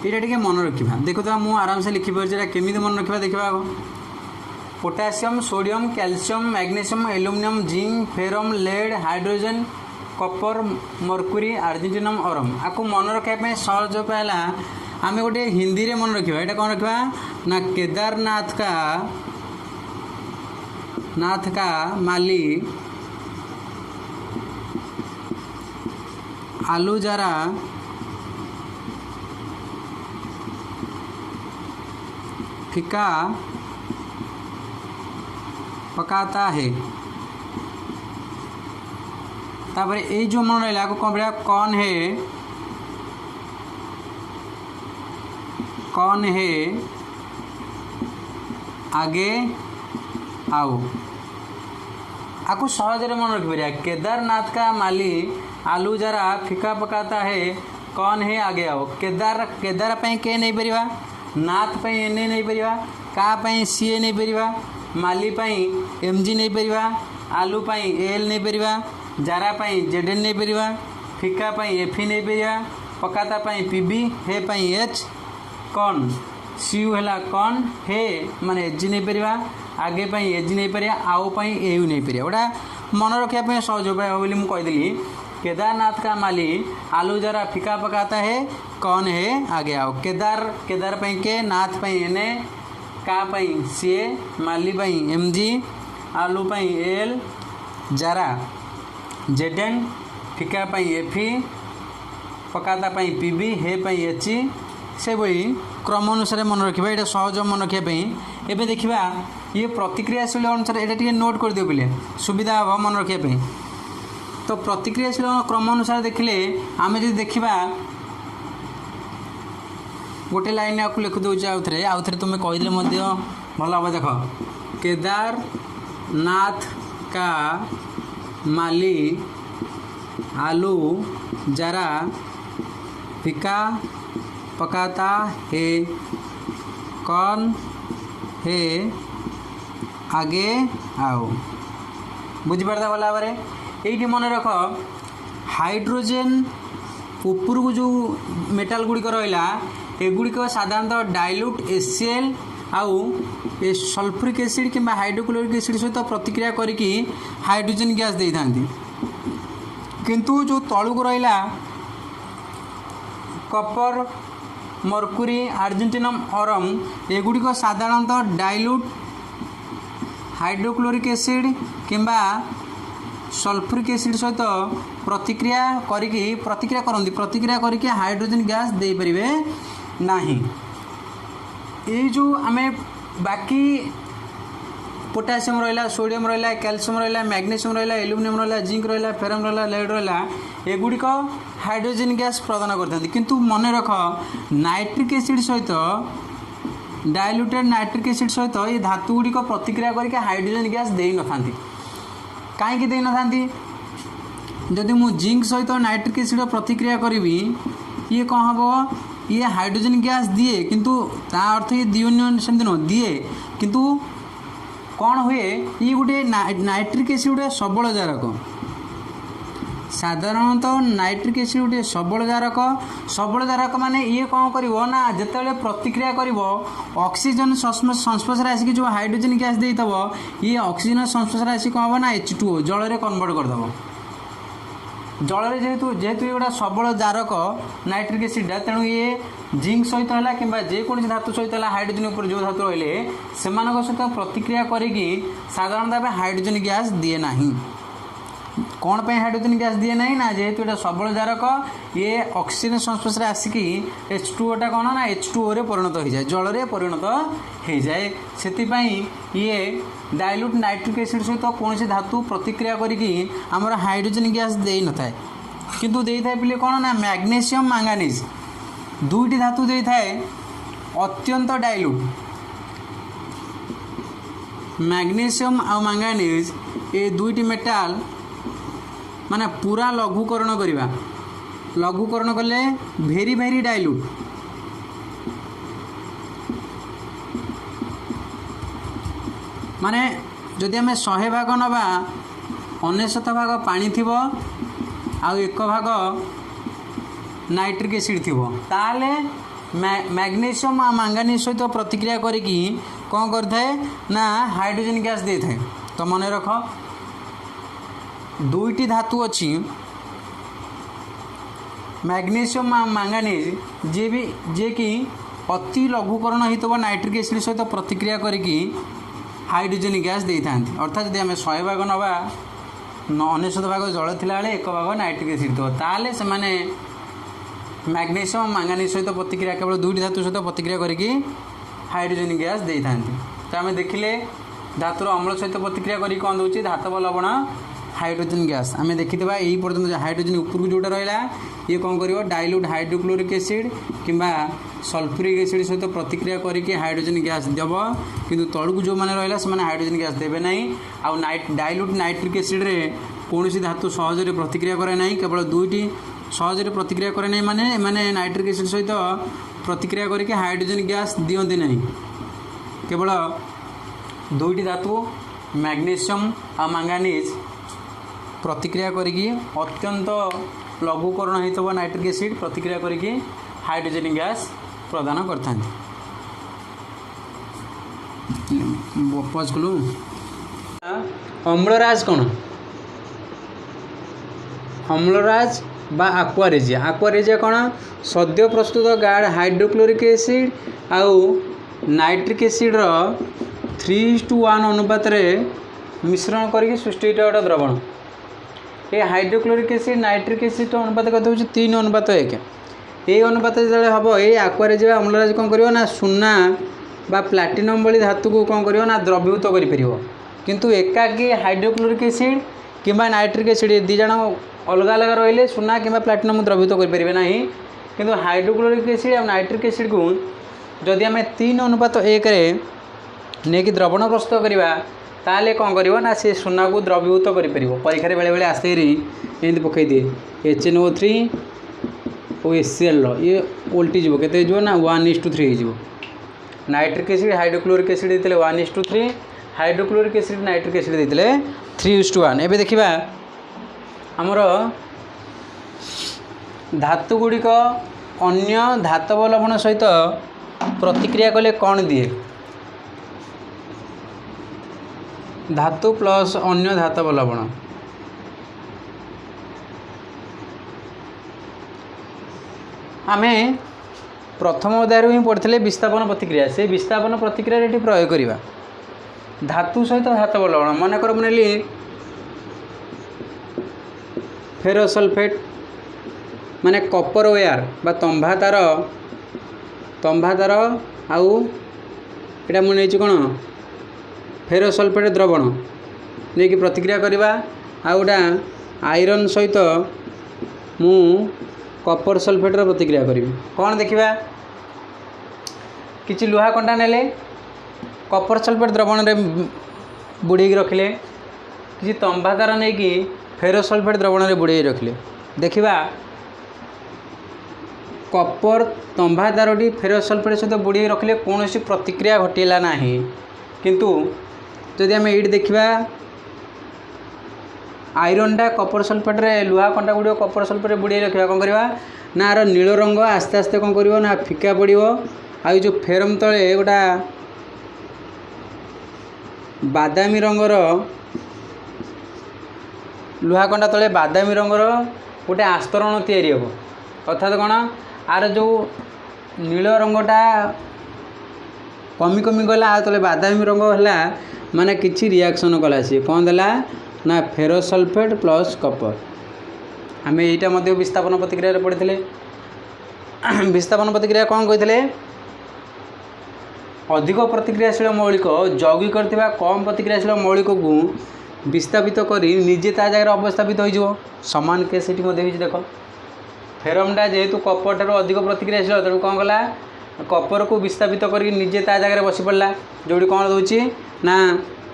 [SPEAKER 1] ये मन रखा देखो तो मुझे आराम से लिखिपारे केमी मन रखा देखा आग potassium sodium calcium magnesium aluminium zinc ferrum lead hydrogen copper mercury argentum aurum आपको मन रखापी सहज उपाय आम गोटे हिंदी रे मन रखा यहाँ कौन रखा ना केदारनाथ का माली आलू जरा फीका पकाता है तापर ये जो मन रहा कौन पड़ा कौन है आगे आओ आपको सहज मन रखिपर केदारनाथ का माली आलू जरा फीका पकाता है कौन है आगे आओ केदार पे के नहीं परिवा नाथ पे एन नहीं परिवा का सीए नहीं परिवा माली MG नहीं परिवा आलू एल नहीं परिवा जारा ZN नहीं परिवा फीका FE नहीं परिवा पकाता PB हे H कौन CU है कौन हे माने HG नहीं परिवा आगे AG नहीं परिवा आउ AU नहीं परिवा गोटा मन रखापी सहज उपाय बोली मुझे कहीदेली केदारनाथ का माली आलू जरा फीका पकाता है कौन है आगे आओ केदार के नाथ एन का सीए माली MG आलू एल जरा ZN फीका FE पकाता PB हे H से भाई क्रम अनुसार मन रखा ये सहज मन रखापी एवं देखा ये प्रतिक्रियाशील अनुसार ये नोट कर दियो बोले सुविधा हम मन रखापी तो प्रतिक्रियाशील क्रम अनुसार देखिले आम जो देखा गोटे लाइन आपको लिखि दूसरे आउ थे तुम्हें कहीदे भल हम देख केदारनाथ का माली आलू जरा फीका पकाता है कौन है आगे आओ बुझीपारता भल भाव ये मन रख हाइड्रोजेन ऊपर को जो मेटाल गुड़िक रहा एगुड़िक साधारणतः डाइल्यूट HCl आउ सल्फ्यूरिक एसिड कि हाइड्रोक्लोरिक एसिड सहित प्रतिक्रिया करिकी हाइड्रोजन गैस दे था किंतु जो तलू को रहा कपर मर्क्यूरी आर्जेंटिनम अरम एगुड़िक साधारणतः डाइल्यूट हाइड्रोक्लोरिक एसिड किंबा सल्फ्यूरिक एसिड सहित प्रतिक्रिया करके हाइड्रोजन गैस दे परिवे नहीं। ये जो आम बाकी पोटासियम रहा सोडियम रहा कैल्शियम रहा मैग्नीशियम रहा एल्युमिनियम रहा जिंक रहा फेरम रहा लेड रहा एगुड़िक हाइड्रोजन गैस प्रदान करते किंतु मन रख नाइट्रिक एसिड सहित डाइल्यूटेड नाइट्रिक एसिड सहित ये धातु गुड़िक प्रतिक्रिया करके हाइड्रोजन गैस दे न था कहीं दे न था जदि मु जिंक सहित नाइट्रिक एसिड प्रतिक्रिया करी ये कौन हम ये हाइड्रोजन गैस दिए किंतु ता अर्थ ये दियोनि सेमती न दिए किंतु कौन हुए ये गोटे नाइट्रिक एसिड गोटे सबल कारक साधारणतः नाइट्रिक एसिड गोटे सबल कारक माने ये कौन करिवो ना जेतेबेले प्रतिक्रिया करिवो ऑक्सीजन संस्पर्श आसिक जो हाइड्रोजन गैस देइतबो ये ऑक्सीजन संस्पर्श आसिक कौन हो ना H2O जल रे कन्वर्ट करदबो जल रे जेहेतु ये गोटे सबल कारक नाइट्रिक एसिड तेणु ये जिंक सहित है कि जेकोसी धातु सहित है हाइड्रोजन उपर जो धातु रहिले सेमानक सहित प्रतिक्रिया करिकी साधारणतः हाइड्रोजन गैस दिए नाही कौन पे हाइड्रोजन गैस दिए नहीं ना जेहेतु ये सबल कारक ये ऑक्सीजन संस्पर्श आसिकी H2O कौन ना H2O रे परिणत हो जाए जल रे परिणत हो जाए से ये डाइल्यूट नाइट्रिक एसिड सहित कौन धातु प्रतिक्रिया करिकी हमर हाइड्रोजन गैस दे न थाए किंतु दे थाए पिले कौन ना मैग्नीशियम मैंगानीज दुईटी धातु दे थाए अत्यंत डाइल्यूट मैग्नीशियम आ मैंगानीज ये दुईटी मेटाल माने पूरा लघुकरण करवा लघुकरण कले भेरी भेरी डाइल्यूट माने जदि आम 100 भाग नवा 99 भाग पानी थिबो आ 1 भाग नाइट्रिक एसिड थिबो ताले मैग्नीशियम आ मैंगानीज सहित प्रतिक्रिया करिकी कौन करथाए ना हाइड्रोजन गैस दे थाए तो मन रख दुईटी धातु अच्छी मैग्नीशियम आ मैंगानीज जे कि अति लघुकरण होता नाइट्रिक एसिड सहित प्रतिक्रिया करिकी हाइड्रोजन गैस दे था अर्थात जब आम 100 भाग नवा 99 भाग जल थिला बेले 1 भाग नाइट्रिक एसिड थो ताले से माने मैग्नीशियम मैंगानीज सहित प्रतिक्रिया केवल दुईटी धातु सहित प्रतिक्रिया करिकी हाइड्रोजन गैस दे था तो आम देखिले धातुर अम्ल सहित प्रतिक्रिया करी कौन दूसरी धातव लवण हाइड्रोजन गैस आम देखी यही पर्यटन हाइड्रोजन उपरकू जोटा रहा ये कौन कर डाइल्यूट हाइड्रोक्लोरिक एसिड किंबा सल्फ्यूरिक एसिड सहित प्रतिक्रिया करके हाइड्रोजन गैस देव किंतु तलू जो मैंने रहा से हाइड्रोजन गैस देवे ना आउ डाइल्यूट नाइट्रिक एसिड रे कौन धातु सहजरे प्रतिक्रिया करे ना केवल दुईटी सहजरे प्रतिक्रिया करे ना माने नाइट्रिक एसिड सहित प्रतिक्रिया करके हाइड्रोजन गैस दियंती नहीं केवल दुईटी धातु मैग्नीशियम आ मैंगानीज प्रतिक्रिया करिकी अत्यंत लघुकरण होता नाइट्रिक एसिड प्रतिक्रिया करिकी हाइड्रोजन गैस प्रदान करता पजकलु अम्लराज कौन अम्लराज बा आक्वारेजिया कौन सद्य प्रस्तुत गाढ़ हाइड्रोक्लोरिक एसिड आउ नाइट्रिक एसिड 3:1 अनुपात मिश्रण करके सृष्टि गोटे द्रवण ये हाइड्रोक्लोरिक एसिड नाइट्रिक एसिड अनुपात कहते हो 3:1 ये अनुपात जो हम ये आक्वारेजिया अम्लराज कौन कर ना सुना बा प्लाटिनम भली धातु को कौन कर ना द्रवीभूत कर किंतु एकाकी हाइड्रोक्लोरिक एसिड किंबा नाइट्रिक एसिड दी जन अलग अलग रही सुना कि प्लाटिनम द्रवीभूत करें ना किंतु हाइड्रोक्लोरिक एसिड और नाइट्रिक एसिड को जदि आम 3:1 नहीं कि द्रवण प्रस्तुत करवा ताले कौन कर ना से सुना को द्रवीभूत कर परीक्षा बेले बेले आसे एमती पकई दिए HNO3 और HCl ये ओल्टी जीव के ना 1:3 हो नाइट्रिक एसिड हाइड्रोक्लोरिक एसिड देते 1:3 हाइड्रोक्लोरिक एसिड नाइट्रिक एसिड देते 3:1 एवं देखा आमर धातु गुड़िक अन्य धातव लवण सहित प्रतिक्रिया कले कौन दिए धातु प्लस अन्य धातव लवण आम प्रथम अध्याय ही पढ़ते विस्थापन प्रतिक्रिया से विस्थापन प्रतिक्रिया ये प्रयोग करवा धातु सहित धातव लवण मनकर मुझे फेरोसल्फेट माने कपर वेयर बा तंभा तार आउ एटा मुझे कौन फेरोसल्फेट द्रवण नहीं कि प्रतिक्रिया करवा आउटा आयरन सहित मु कपर सल्फेटर प्रतिक्रिया करी कौन देखा किसी लुहा कंटा नेले कपर सल्फेट द्रवण रे बुड़े रखिले किसी तंभा तार नहीं कि फेरोसल्फेट द्रवण रे बुड़े रखिले देखा कपर तंभा तारटी फेरोसल्फेट सहित बुड़े रखिले कौन प्रतिक्रिया घटेला ना किंतु जदि आम ये देखा आयरनटा कपर सल्फेट रे लुहा कंटा गुड़ कपर सल्फेट बुड़े रखा कौन करवा ना आर नील रंग आस्ते आस्ते कौन कर ना फिका पड़ो आ जो फेरम तले गोटा बादामी रंगर लुहा कंटा तले बादामी रंगर गोटे आस्तरण तैयारी हम अर्थात कौन आर जो नील रंगटा कमी कमी गला तले बादामी रंग है माने किसी रिएक्शन कला सी कौन देला ना फेरस सल्फेट प्लस कपर आम यहाँ विस्थापन प्रतिक्रिया पढ़ी विस्थापन प्रतिक्रिया कौन कही अधिक प्रतिक्रियाशील मौलिक जौगी करथिबा कम प्रतिक्रियाशील मौलिक को विस्थापित करी निजे ता जगह अवस्थापित हो सामान केस ये देख फेरमटा जेहेतु कपर ठार अधिक प्रतिक्रियाशील तेणु कौन कला कपर को विस्थापित करके निजे ता जगह बसी पड़ा जोड़ी कौन दूची ना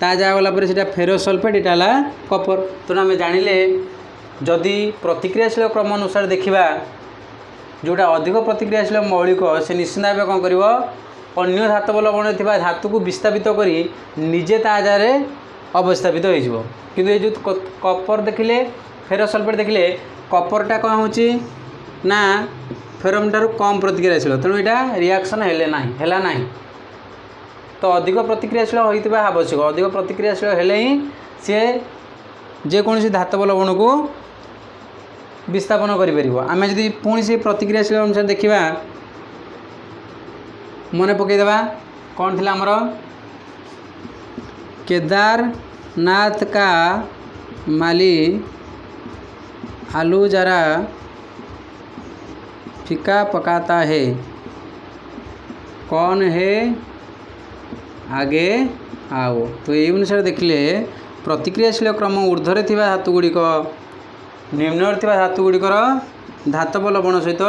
[SPEAKER 1] ता जगह गलापर से फेरस सल्फेट यहाँ कपर तेणु आम जानिले जदि प्रतिक्रियाशील क्रम अनुसार देखा जोटा अधिक प्रतिक्रियाशील मौलिक से निश्चित भाव कौन कर अन्य धातव लवण थी धातु को विस्थापित करी निजे ता जगह अवस्थापित हो किंतु ये जो कपर देखिले फेरस सल्फेट देखिले कपरटा कौन हो ना फेरम ठार कम प्रतिक्रियाशील तेणु यहाँ रिएक्शन है ना तो अधिक प्रतिक्रियाशील होता आवश्यक अधिक प्रतिक्रियाशील हेले ही सी जेकोसी धातव लवण को विस्थापन करें आम जब पुणी से प्रतिक्रियाशील अनुसार देखा मन पकईदे कौन थी आमर केदारनाथ का माली आलू जरा फीका पकाता है कौन है आगे आओ तो ये अनुसार देखिले प्रतिक्रियाशील क्रम ऊर्ध्वर थी धातु गुड़िक निम्न थी धातु गुड़िकर धातव लवण सहित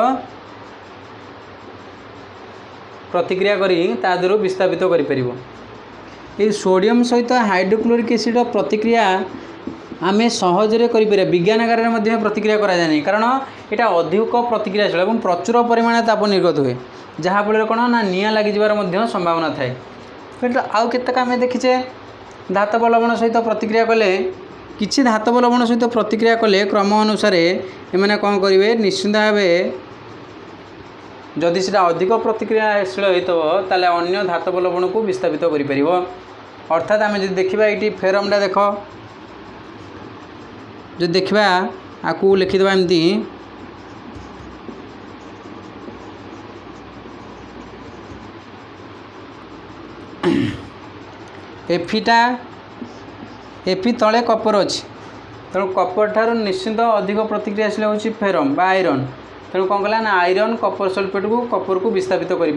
[SPEAKER 1] प्रतिक्रिया करी तादर विस्थापित कर सोडियम सहित हाइड्रोक्लोरिक एसिड प्रतिक्रिया आम सहजरे कर विज्ञानगार में प्रतिक्रिया कराए कारण यहाँ अधिक प्रतिक्रियाशील और प्रचुर परिमाण ताप निर्गत हुए जहाँफल कौन ना निआं लगिजार संभावना थाए फिर आउ केतक आम देखीचे धातव लवण सहित प्रतिक्रिया कले किसी धातव लवण सहित प्रतिक्रिया कले क्रम अनुसार एमाने कौन करेंगे निश्चित भाव जदि से अधिक प्रतिक्रियाशील होता अन्य धातव लवण को विस्थापित कर अर्थात आम जो देखा ये फेरमटा देख जो देखा आपको लिखिद एमती एफिटा एफि तले कपर अच्छी तेणु कपर ठार निश्चित अधिक प्रतिक्रियाशील हो फेरम बा आयरन तेणु कौन कला ना आयरन कपर सल्फेट को कपर को विस्थापित कर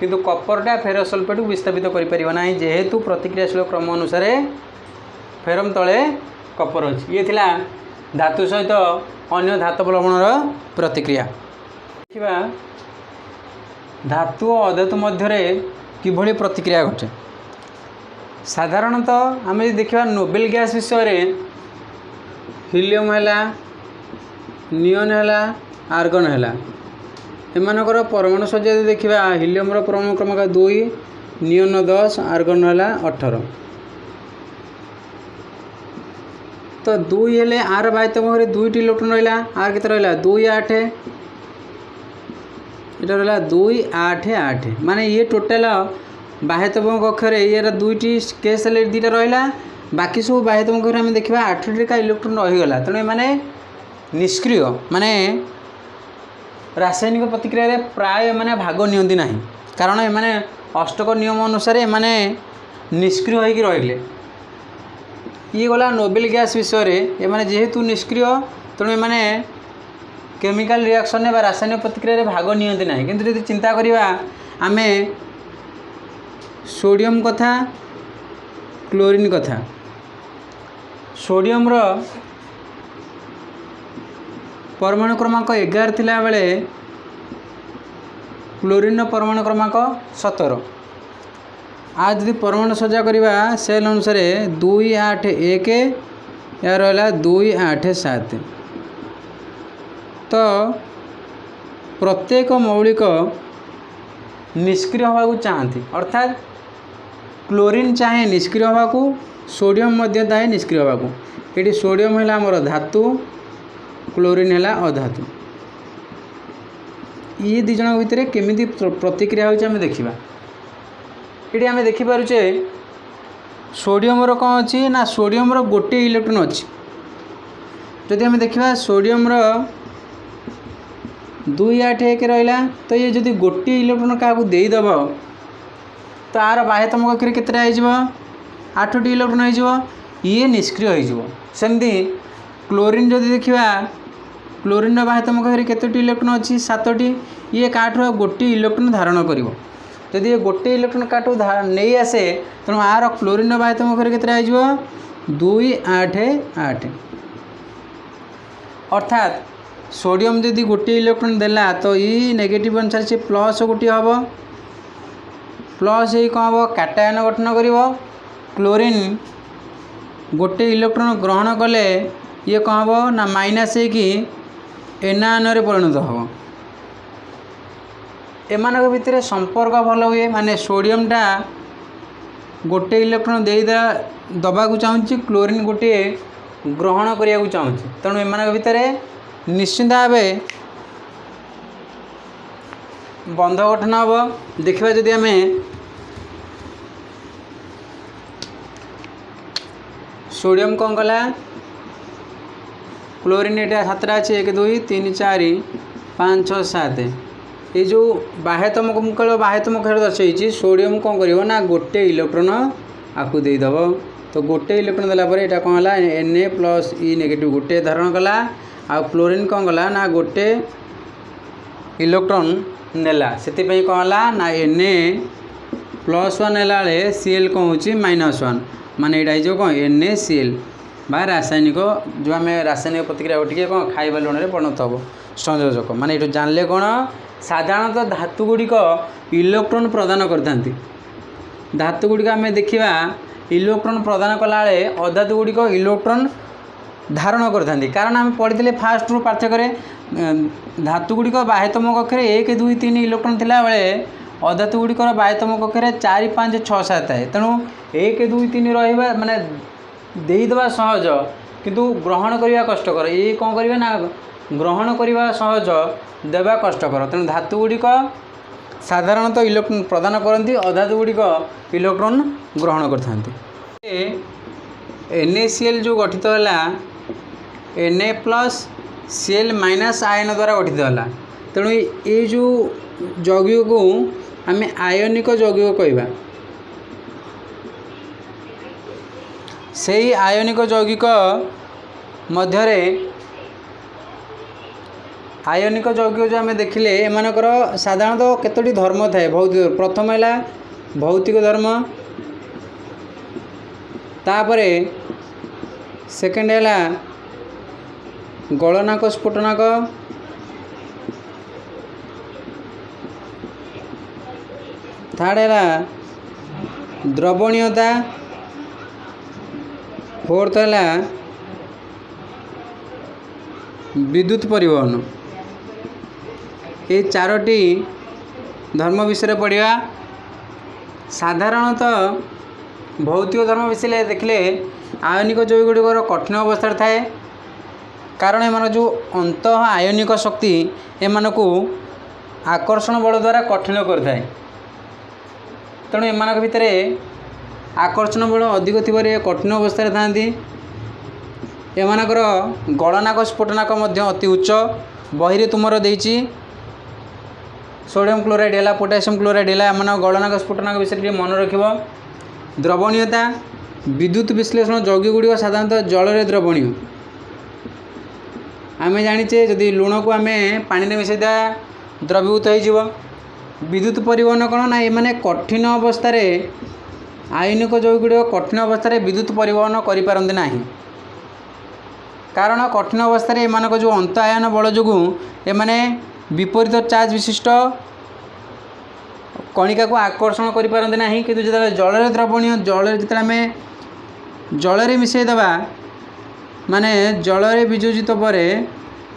[SPEAKER 1] किंतु कपरटा फेरस सल्फेट को विस्थापित करना जेहेतु प्रतिक्रियाशील क्रम अनुसार फेरम तले कपर अच्छी ये थिला धातु सहित अन्य धातव लवणर प्रतिक्रिया देखा धातु और अधातु मध्य किभली प्रतिक्रिया घटे साधारणतः आम देखा नोबेल गैस विषय हिलियम है नियन है आर्गन है एमानकर परमाणु सज्जा देखा हिलियम परमाणु क्रमांक 2 नियन 10 आर्गन है 18 तो 2 हेले आर बाह्यतम 2टी इलेक्ट्रॉन रहा आर के रहा 2 8 ये रहा 2 8 8 माने ये टोटाल बाह्यतम कक्षर ये 2टी केस दुटा रहा बाकी सब बाह्यतम कक्ष आम देखा 8टी का इलेक्ट्रॉन रहीगला तेणु माने निष्क्रिय माने रासायनिक प्रतिक्रिया प्राय माने भाग नियंती ना कारण एमाने अष्टक नियम अनुसार एमाने निष्क्रिय होकर रहिले ये गला नोबेल गैस विषय एमाने जेहेतु निष्क्रिय तेणु एमाने केमिकल रिएक्शन बा रासायनिक प्रतिक्रिया भाग नियंती ना किंतु यदि चिंता करिवा आमे सोडियम कथा क्लोरीन कथा सोडियम परमाणु क्रमांक 11 थिला बेले क्लोरीन परमाणु क्रमांक 17 आज यदि परमाणु सज्जा करवा सेल अनुसार 2 8 1 या रहा 2 8 7 तो प्रत्येक मौलिक निष्क्रिय होगा चाहती अर्थात क्लोरीन चाहे निष्क्रिय होगा सोडियम चाहे निष्क्रिय होगा ये सोडियम है आमर धातु, क्लोरीन है अधातु। ये दिज भितर केमी प्रतिक्रिया होमें देखा। ये आम देखिपे सोडियम कौन अच्छी ना सोडियम गोटे इलेक्ट्रॉन अच्छी। जदि आम देखा सोडियम 2 8 1 रहा तो ये जदि गोटे इलेक्ट्रॉन क्या देदेव तो आर बाह्यतम कक्षर के 8टी इलेक्ट्रॉन हो ये निष्क्रिय होमती। क्लोरीन जदि देखा क्लोरीन बाह्यतम कक्षर केतोटी इलेक्ट्रॉन अच्छी 7टी। ये काठू गोटे इलेक्ट्रॉन धारण कर जदि ये गोटे इलेक्ट्रॉन काठू नहीं आसे तेणु आर क्लोरीन बाह्यतम कक्षर के 2 8 8। अर्थात सोडियम जदि गोटे इलेक्ट्रॉन देला तो ये नेगेटिव अनुसार से प्लस गोटे हम प्लस ये कौन हम कैटायन गठन कर। क्लोरीन गोटे इलेक्ट्रॉन ग्रहण कले ये कौन हम ना माइनस कि एनायन परिणत हम। एमान भितर संपर्क भल हुए माने सोडियमटा गोटे इलेक्ट्रॉन दे दबा चाहूँगी, क्लोरीन गोटे ग्रहण करने को चाहूँगी। तेणु एमान भितर निश्चिंत भाव बंध गठन हम। देखा जदि आम सोडियम कौन कला क्लोरीन ये 7टा अच्छी 1 2 3 4 5 6 7। ये जो बाह्यतम कक्षर दर्शाई सोडियम कौन कर ना गोटे इलेक्ट्रॉन आपको देदेव। तो गोटे इलेक्ट्रॉन देलापर यहाँ कौन है Na प्लस ई नेगेटिव गोटे धारण कला। आ क्लोरीन कौन कला ना गोटे इलेक्ट्रॉन नेला से कौन है ना Na +1 है Cl कौन हो -1 माने ये कौन NaCl बा रासायनिक जो आम रासायनिक प्रतिक्रिया टे कौन खाଇବା लुण में परिणत हम संयोजक। माने ये जानले कौन साधारणतः धातु गुड़िक इलेक्ट्रॉन प्रदान करते। धातु गुड़िक आम देखा इलेक्ट्रॉन प्रदान कला अधातु गुड़िक इलेक्ट्रॉन धारण करते। कारण आम पढ़ी फास्ट रू पार्थक्य धातु गुड़िक बाह्यतम कक्षर 1 2 3 इलेक्ट्रॉन थिला बेले अधातु गुड़िकर बाह्यतम कक्षर 4 5 6 7 है। तेणु 1 2 3 रहा माने देदेवा सहज किंतु ग्रहण करने कष्टकर। ये कौन करेंगे ना ग्रहण करने सहज देवा कष्टकर। तेणु धातु गुड़िक साधारणतः इलेक्ट्रॉन प्रदान करती, अधातु गुड़िक इलेक्ट्रॉन ग्रहण करते। NaCl जो गठित है Na plus Cl minus ion द्वारा गठित है। तेणु ये जो यौगिक को आम आयनिक यौगिक कहवा। से आयनिक यौगिक मध्यरे आयनिक यौगिक जो आम देखिले एमानकर साधारणतः केतोटी धर्म थाए भौतिक। प्रथम है भौतिक धर्म, तापरे सेकेंड है गलनाक स्फुटनाक, थर्ड है द्रवणीयता, फोर्थ है विद्युत परिवहन। ये 4टी धर्म विषय पढ़ा। साधारणतः भौतिक धर्म विषय देखले आयनिक यौगिक कठिन अवस्था थाए। कारण एम जो अंत आयनिक शक्ति एम आकर्षण बल द्वारा कठिन करए। तेणु एम भितर आकर्षण बल अधिक थी कठिन अवस्था था। एमानकर गलनाक स्फुटनाक अति उच्च। बही तुमर देछि सोडियम क्लोराइड है, पोटासियम क्लोराइड है, एम गलनाक स्फुटनाक विषय मन रख। द्रवणीयता विद्युत विश्लेषण यौगिक गुड़िक साधारणतः जल में द्रवणीय। आम जाचे जदि लुण को आम पानी में मिसईदा द्रवीभूत हो। विद्युत परिवहन कौन ना ये कठिन अवस्था आयनिक यौगिक गुड़िक कठिन अवस्था विद्युत परिवहन करपारती ना। कारण कठिन अवस्था एम जो अंत आयन बल जो एमाने विपरीत चार्ज विशिष्ट कणिका को आकर्षण करपारती ना। कि जो जल द्रवणीय जल जो आम जल मिसईदेवा माने जल वियोजित पर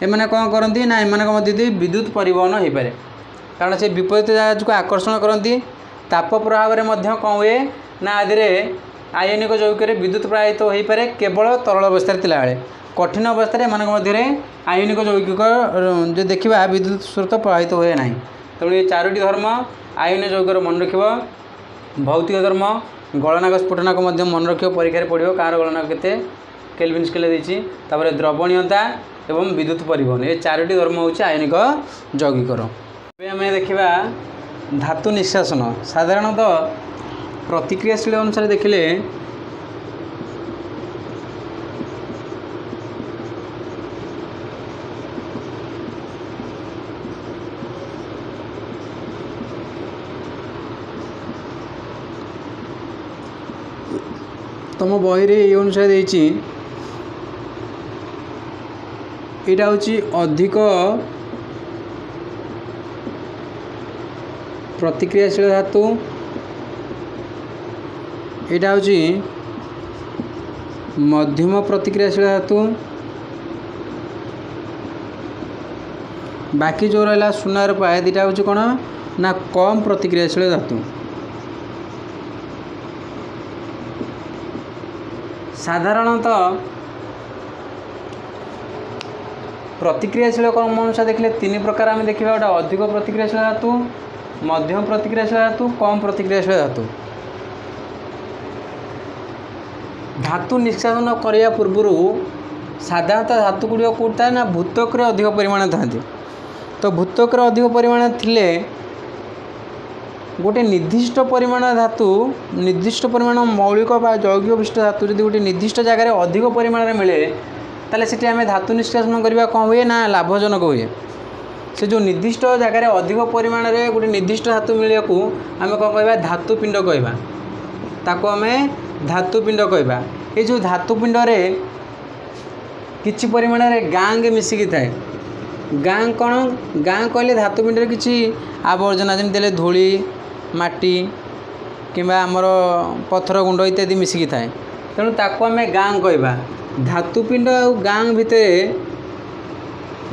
[SPEAKER 1] एमाने कौन करती ना एम मध्य विद्युत परिवहन हो पाए। कारण से विपरीत चार्ज को आकर्षण करती। ताप प्रभाव में कौन हुए ना आदि आयनिक यौगिक विद्युत प्रवाहित हो पारे केवल तरल अवस्था थिला बेले कठिन अवस्था एमानक मध्य आयनिक यौगिक जो देखा विद्युत स्रोत प्रवाहित हुए ना। तेणु ये चारोटी धर्म आयन यौगिक मन रख। भौतिक धर्म गलनाक स्फुटनाक मन रख परीक्षा पड़ो कार गलनाक के केल्विन स्केल देती द्रवणीयता एवं विद्युत परिवहन ये चारोटी धर्म हूँ आयनिक यौगिकर। आम देखा धातु निष्कासन साधारणतः प्रतिक्रियाशील अनुसार देखिले तुम बही ये अनुसार यहाँ हूँ अधिक प्रतिक्रियाशील धातु यहाँ हूँ मध्यम प्रतिक्रियाशील धातु बाकी जो रहा सुनार पाए दुटा हूँ कौन ना कम प्रतिक्रियाशील धातु। साधारणतः प्रतिक्रियाशील कर्म अनुसार देखिले तीन प्रकार आम देखा गोटे अधिक प्रतिक्रियाशील धातु मध्यम प्रतिक्रियाशील धातु कम प्रतिक्रियाशील धातु। धातु निष्कासन करने पूर्व साधारणतः धातु गुड़िक कौट था ना भूतक अधिक परिमाण था। तो भूतक अधिक परिमाण थिले गोटे निर्दिष्ट परिमाण धातु निर्दिष्ट परिमाण मौलिक बा यौगिक विशिष्ट धातु जब गोटे निर्दिष्ट जगह अधिक परिमाण मिले ताले सेठी आम धातु निष्कासन करवा कौन हुए ना लाभजनक हुए। से जो निर्दिष्ट जगह अधिक परिमाण में गोटे निर्दिष्ट धातु मिले को आम कौन कह धातुपिंड कहवा ताको आम धातुपिंड कहवा। ये जो धातुपिंड किछि परिमाण में गांग मिसिकी थाए गांग कौन गांग कहले धातुपिंड किछि आवर्जना जमी धूली माटी किंबा आमर पत्थर गुंड इत्यादि मिसिकी थाए तेणु ताको आम गांग कहवा। धातुपिंड और गांग भितर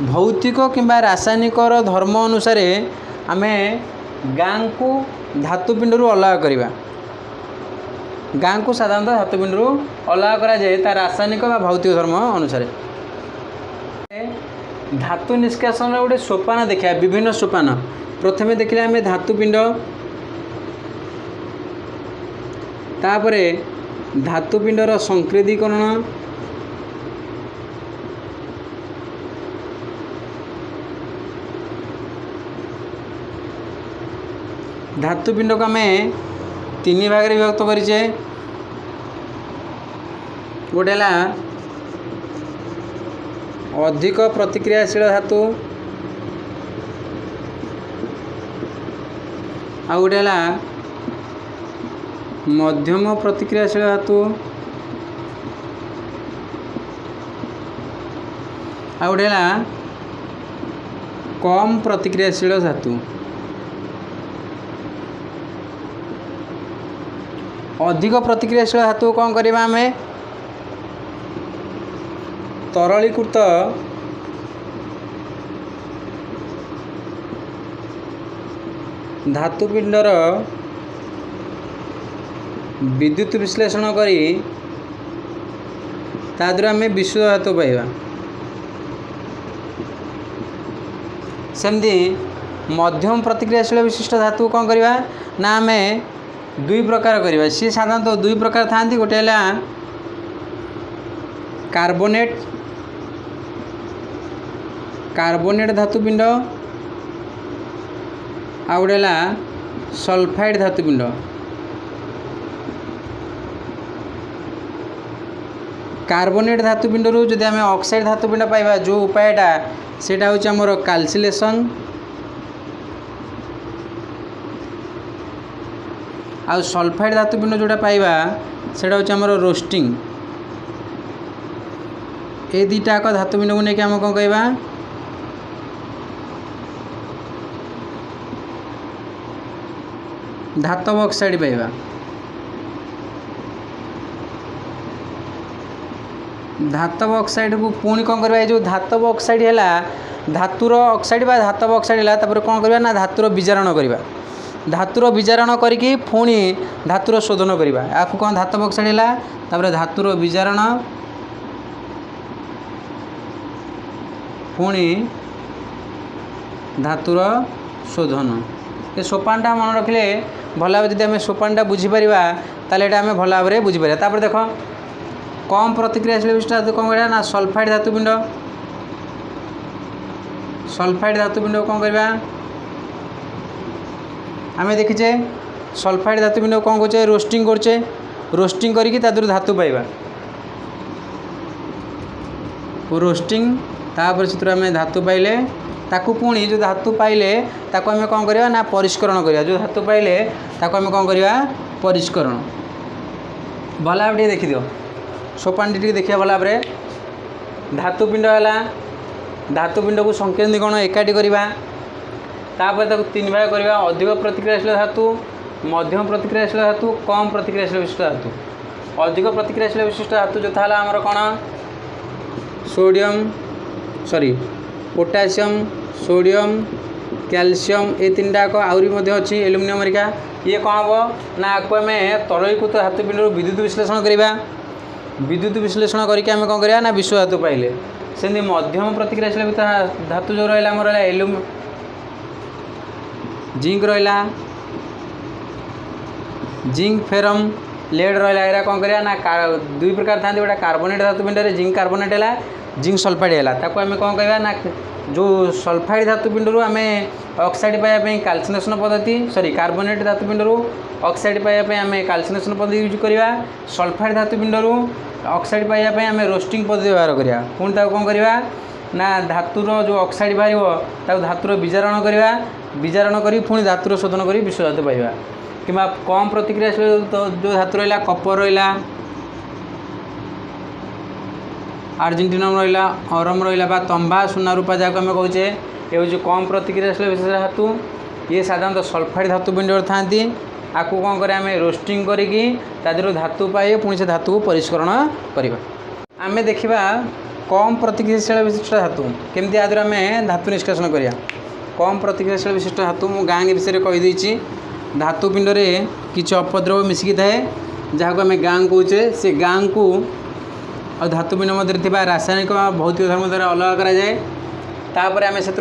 [SPEAKER 1] भौतिक किंबा रासायनिक धर्म अनुसार आम गांग को धातुपिंड अलग करवा। गांग को साधारणतः धातुपिंड अलग करा जाए ता रासायनिक बा भौतिक धर्म अनुसार। धातु निष्कासन गोटे सोपान देखा विभिन्न सोपान प्रथमे देखिले आम धातुपिंड तापरे धातुपिंडर संक्रेदीकरण धातुपिंड को आम तीन भाग विभक्त करें। गोटे अधिक प्रतिक्रियाशील धातु आ गोटे मध्यम प्रतिक्रियाशील धातु आ गोटे कम प्रतिक्रियाशील धातु। अधिक प्रतिक्रियाशील धातु कौन करवा आम तरलीकृत धातुपिंडर विद्युत विश्लेषण करी ताद्वारा आम विशुद्ध धातु पाइबा। सेमती मध्यम प्रतिक्रियाशील विशिष्ट धातु कौन करवा ना आम दुई प्रकार करवा। सी साधारणतः दुई प्रकार था गोटे कार्बोनेट कार्बोनेट धातुपिंड आ गोटे सल्फाइड धातुपिंड। कार्बोनेट धातुपिंड रू जदि आम ऑक्साइड धातुपिंड पाइबा जो उपायटा सेटा होची हमर कैल्सिलेशन आ सल्फाइड धातुपिंड जोटा पाइबा सेटा होची हमर रोस्टिंग। ए दुईटा धातुपिंड को लेकिन आम कौन कहवा धातव ऑक्साइड पाइबा। धातव ऑक्साइड को पुणी कौन करवा जो धातव ऑक्साइड है धातुर ऑक्साइड बा धातव ऑक्साइड है कौन करवा ना धातुर विजारण करवा। धातुर विजारण करिकी पुणी धातुर शोधन करवा या कौन धातव ऑक्साइड है तापर धातुर विजारण पुणी धातुर शोधन ये सोपानटा मन रखिले भल भाव जब आम सोपानटा बुझीपर ताल आम भल भाव में बुझीपर तापर देख कम प्रतिक्रियाशील विशिष्ट धातु कौन करवा ना सल्फाइड धातुपिंड सल्फाइड धातुपिंड कौन करवा आम देखीचे सल्फाइड धातुपिंड कौन करे रोस्टिंग करके धातु पाइबा रोस्टिंग तापर से आम धातु पाइले ताकू पुणी जो धातु पाइले ताकू आम कौन करवा ना परिष्करण करवा जो धातु पाइले ताकू आम कौन करवा परिष्करण भल भाव देखी दियो सोपान टी देखिए भल भाव धातुपिंड है धातुपिंड को संकेन्द्रीकरण एकाठी करवा तापर ताकू तीन भाग करवा अधिक प्रतिक्रियाशील धातु मध्यम प्रतिक्रियाशील धातु कम प्रतिक्रियाशील विशिष्ट धातु अधिक प्रतिक्रियाशील विशिष्ट धातु जो था आमर कौन sodium sorry potassium sodium calcium ये तीन टाक आहरी अच्छी एल्युमिनियम हरिका ये कौन हम ना आपको आम तरलीकृत धातुपिंड विद्युत विश्लेषण करवा विद्युत विश्लेषण करके आम कौन करवा ना विश्व धातु पाइले सेमती मध्यम प्रतिक्रियाशील धातु जो रहा आम रहा जिंक रहा जिंक फेरम लेड रहा कौन करवा ना दुई प्रकार था गोटे कार्बोनेट धातुपिंड जिंक कार्बोनेट है जिंक सल्फाइड है ताको आम कौन कहवा ना जो सल्फाइड धातुपिंड आम ऑक्साइड पाइबा कैल्सिनेशन पद्धति सॉरी कार्बोनेट धातुपिंड ऑक्साइड पाइबा आम कैल्सिनेशन पद्धति यूज करवा सल्फाइड धातुपिंड ऑक्साइड पाइबा आम रोस्टिंग पद्धति व्यवहार करवा पुणी ताको कौन करवा ना धातुर जो ऑक्साइड बाहर धातुर विजारण करवा विजारण कर पुणी धातुर शोधन कर विश्व धातु पाइबा कि कम प्रतिक्रियाशील जो धातु रहा कपर रहा आर्जेंटिनम रहा अरम रहा तंबा सुना रूपा जहाँ आम कहे ये हूँ कम प्रतिक्रियाशील विशेष धातु ये साधारणतः सल्फाइड धातुपिंड था आपको कौन करें आम रोस्टिंग करी धातु पाए पुणी से धातु को परिष्करण करवा आम देखा कम प्रतिक्रियाशील विशिष्ट धातु केमती आदि आम धातु निष्कासन करिया कम प्रतिक्रियाशील विशिष्ट धातु मु गांग विषय कहीदेची धातुपिंड में किसी अपद्रव मिसिकी थाए जहाँ को आम गांग कहे से गांग को और धातुपिंड मध्य रासायनिक भौतिक धर्म द्वारा अलग कराए तापर आम से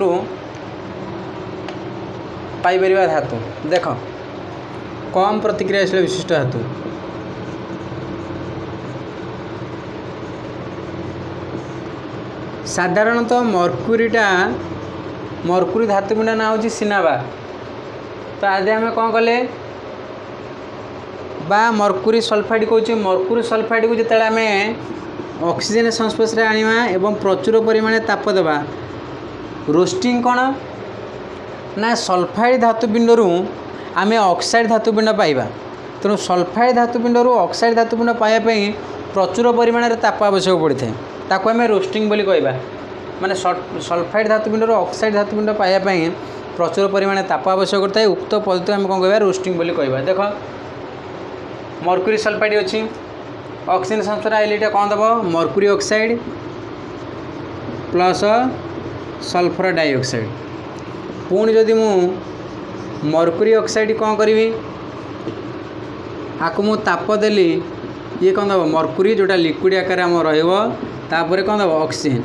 [SPEAKER 1] पाइपर धातु देख कम प्रतिक्रियाशील विशिष्ट धातु साधारणतः मर्कुरी धातुपिंड ना हूँ सिनाबार तो आदि आम कौन कले बा मर्कुरी सल्फाइड कहे मर्कुरी सल्फाइड को जिते आम ऑक्सीजन संस्पर्श आनिबा एवं प्रचुर परिमाण ताप देवा रोस्टिंग कौन ना सल्फाइड धातुपिंड आम ऑक्साइड धातुपिंड पाइबा तेणु सल्फाइड धातुपिंड ऑक्साइड धातुपिंड पाइबापी प्रचुर परिमाण ताप आवश्यक पड़ता है ताको आम रोस्टिंग बोली कहबा माने सल्फाइड धातुपिंड ऑक्साइड धातुपिंड पाइबापी प्रचुर परिमाण ताप आवश्यक होता है उक्त पद्धति आम कौन कहबा रोस्टिंग बोली कहबा देख मर्कुरी सल्फाइड अच्छी ऑक्सीजन संस्पर्श आइले कौन दब Mercury oxide plus sulphur dioxide पुणी जदि मु मर्कुरी ऑक्साइड कौन करी आपको मु ताप देली ये कौन दब मर्कुरी जोटा लिक्विड आकार आम रही कौन दब ऑक्सीजन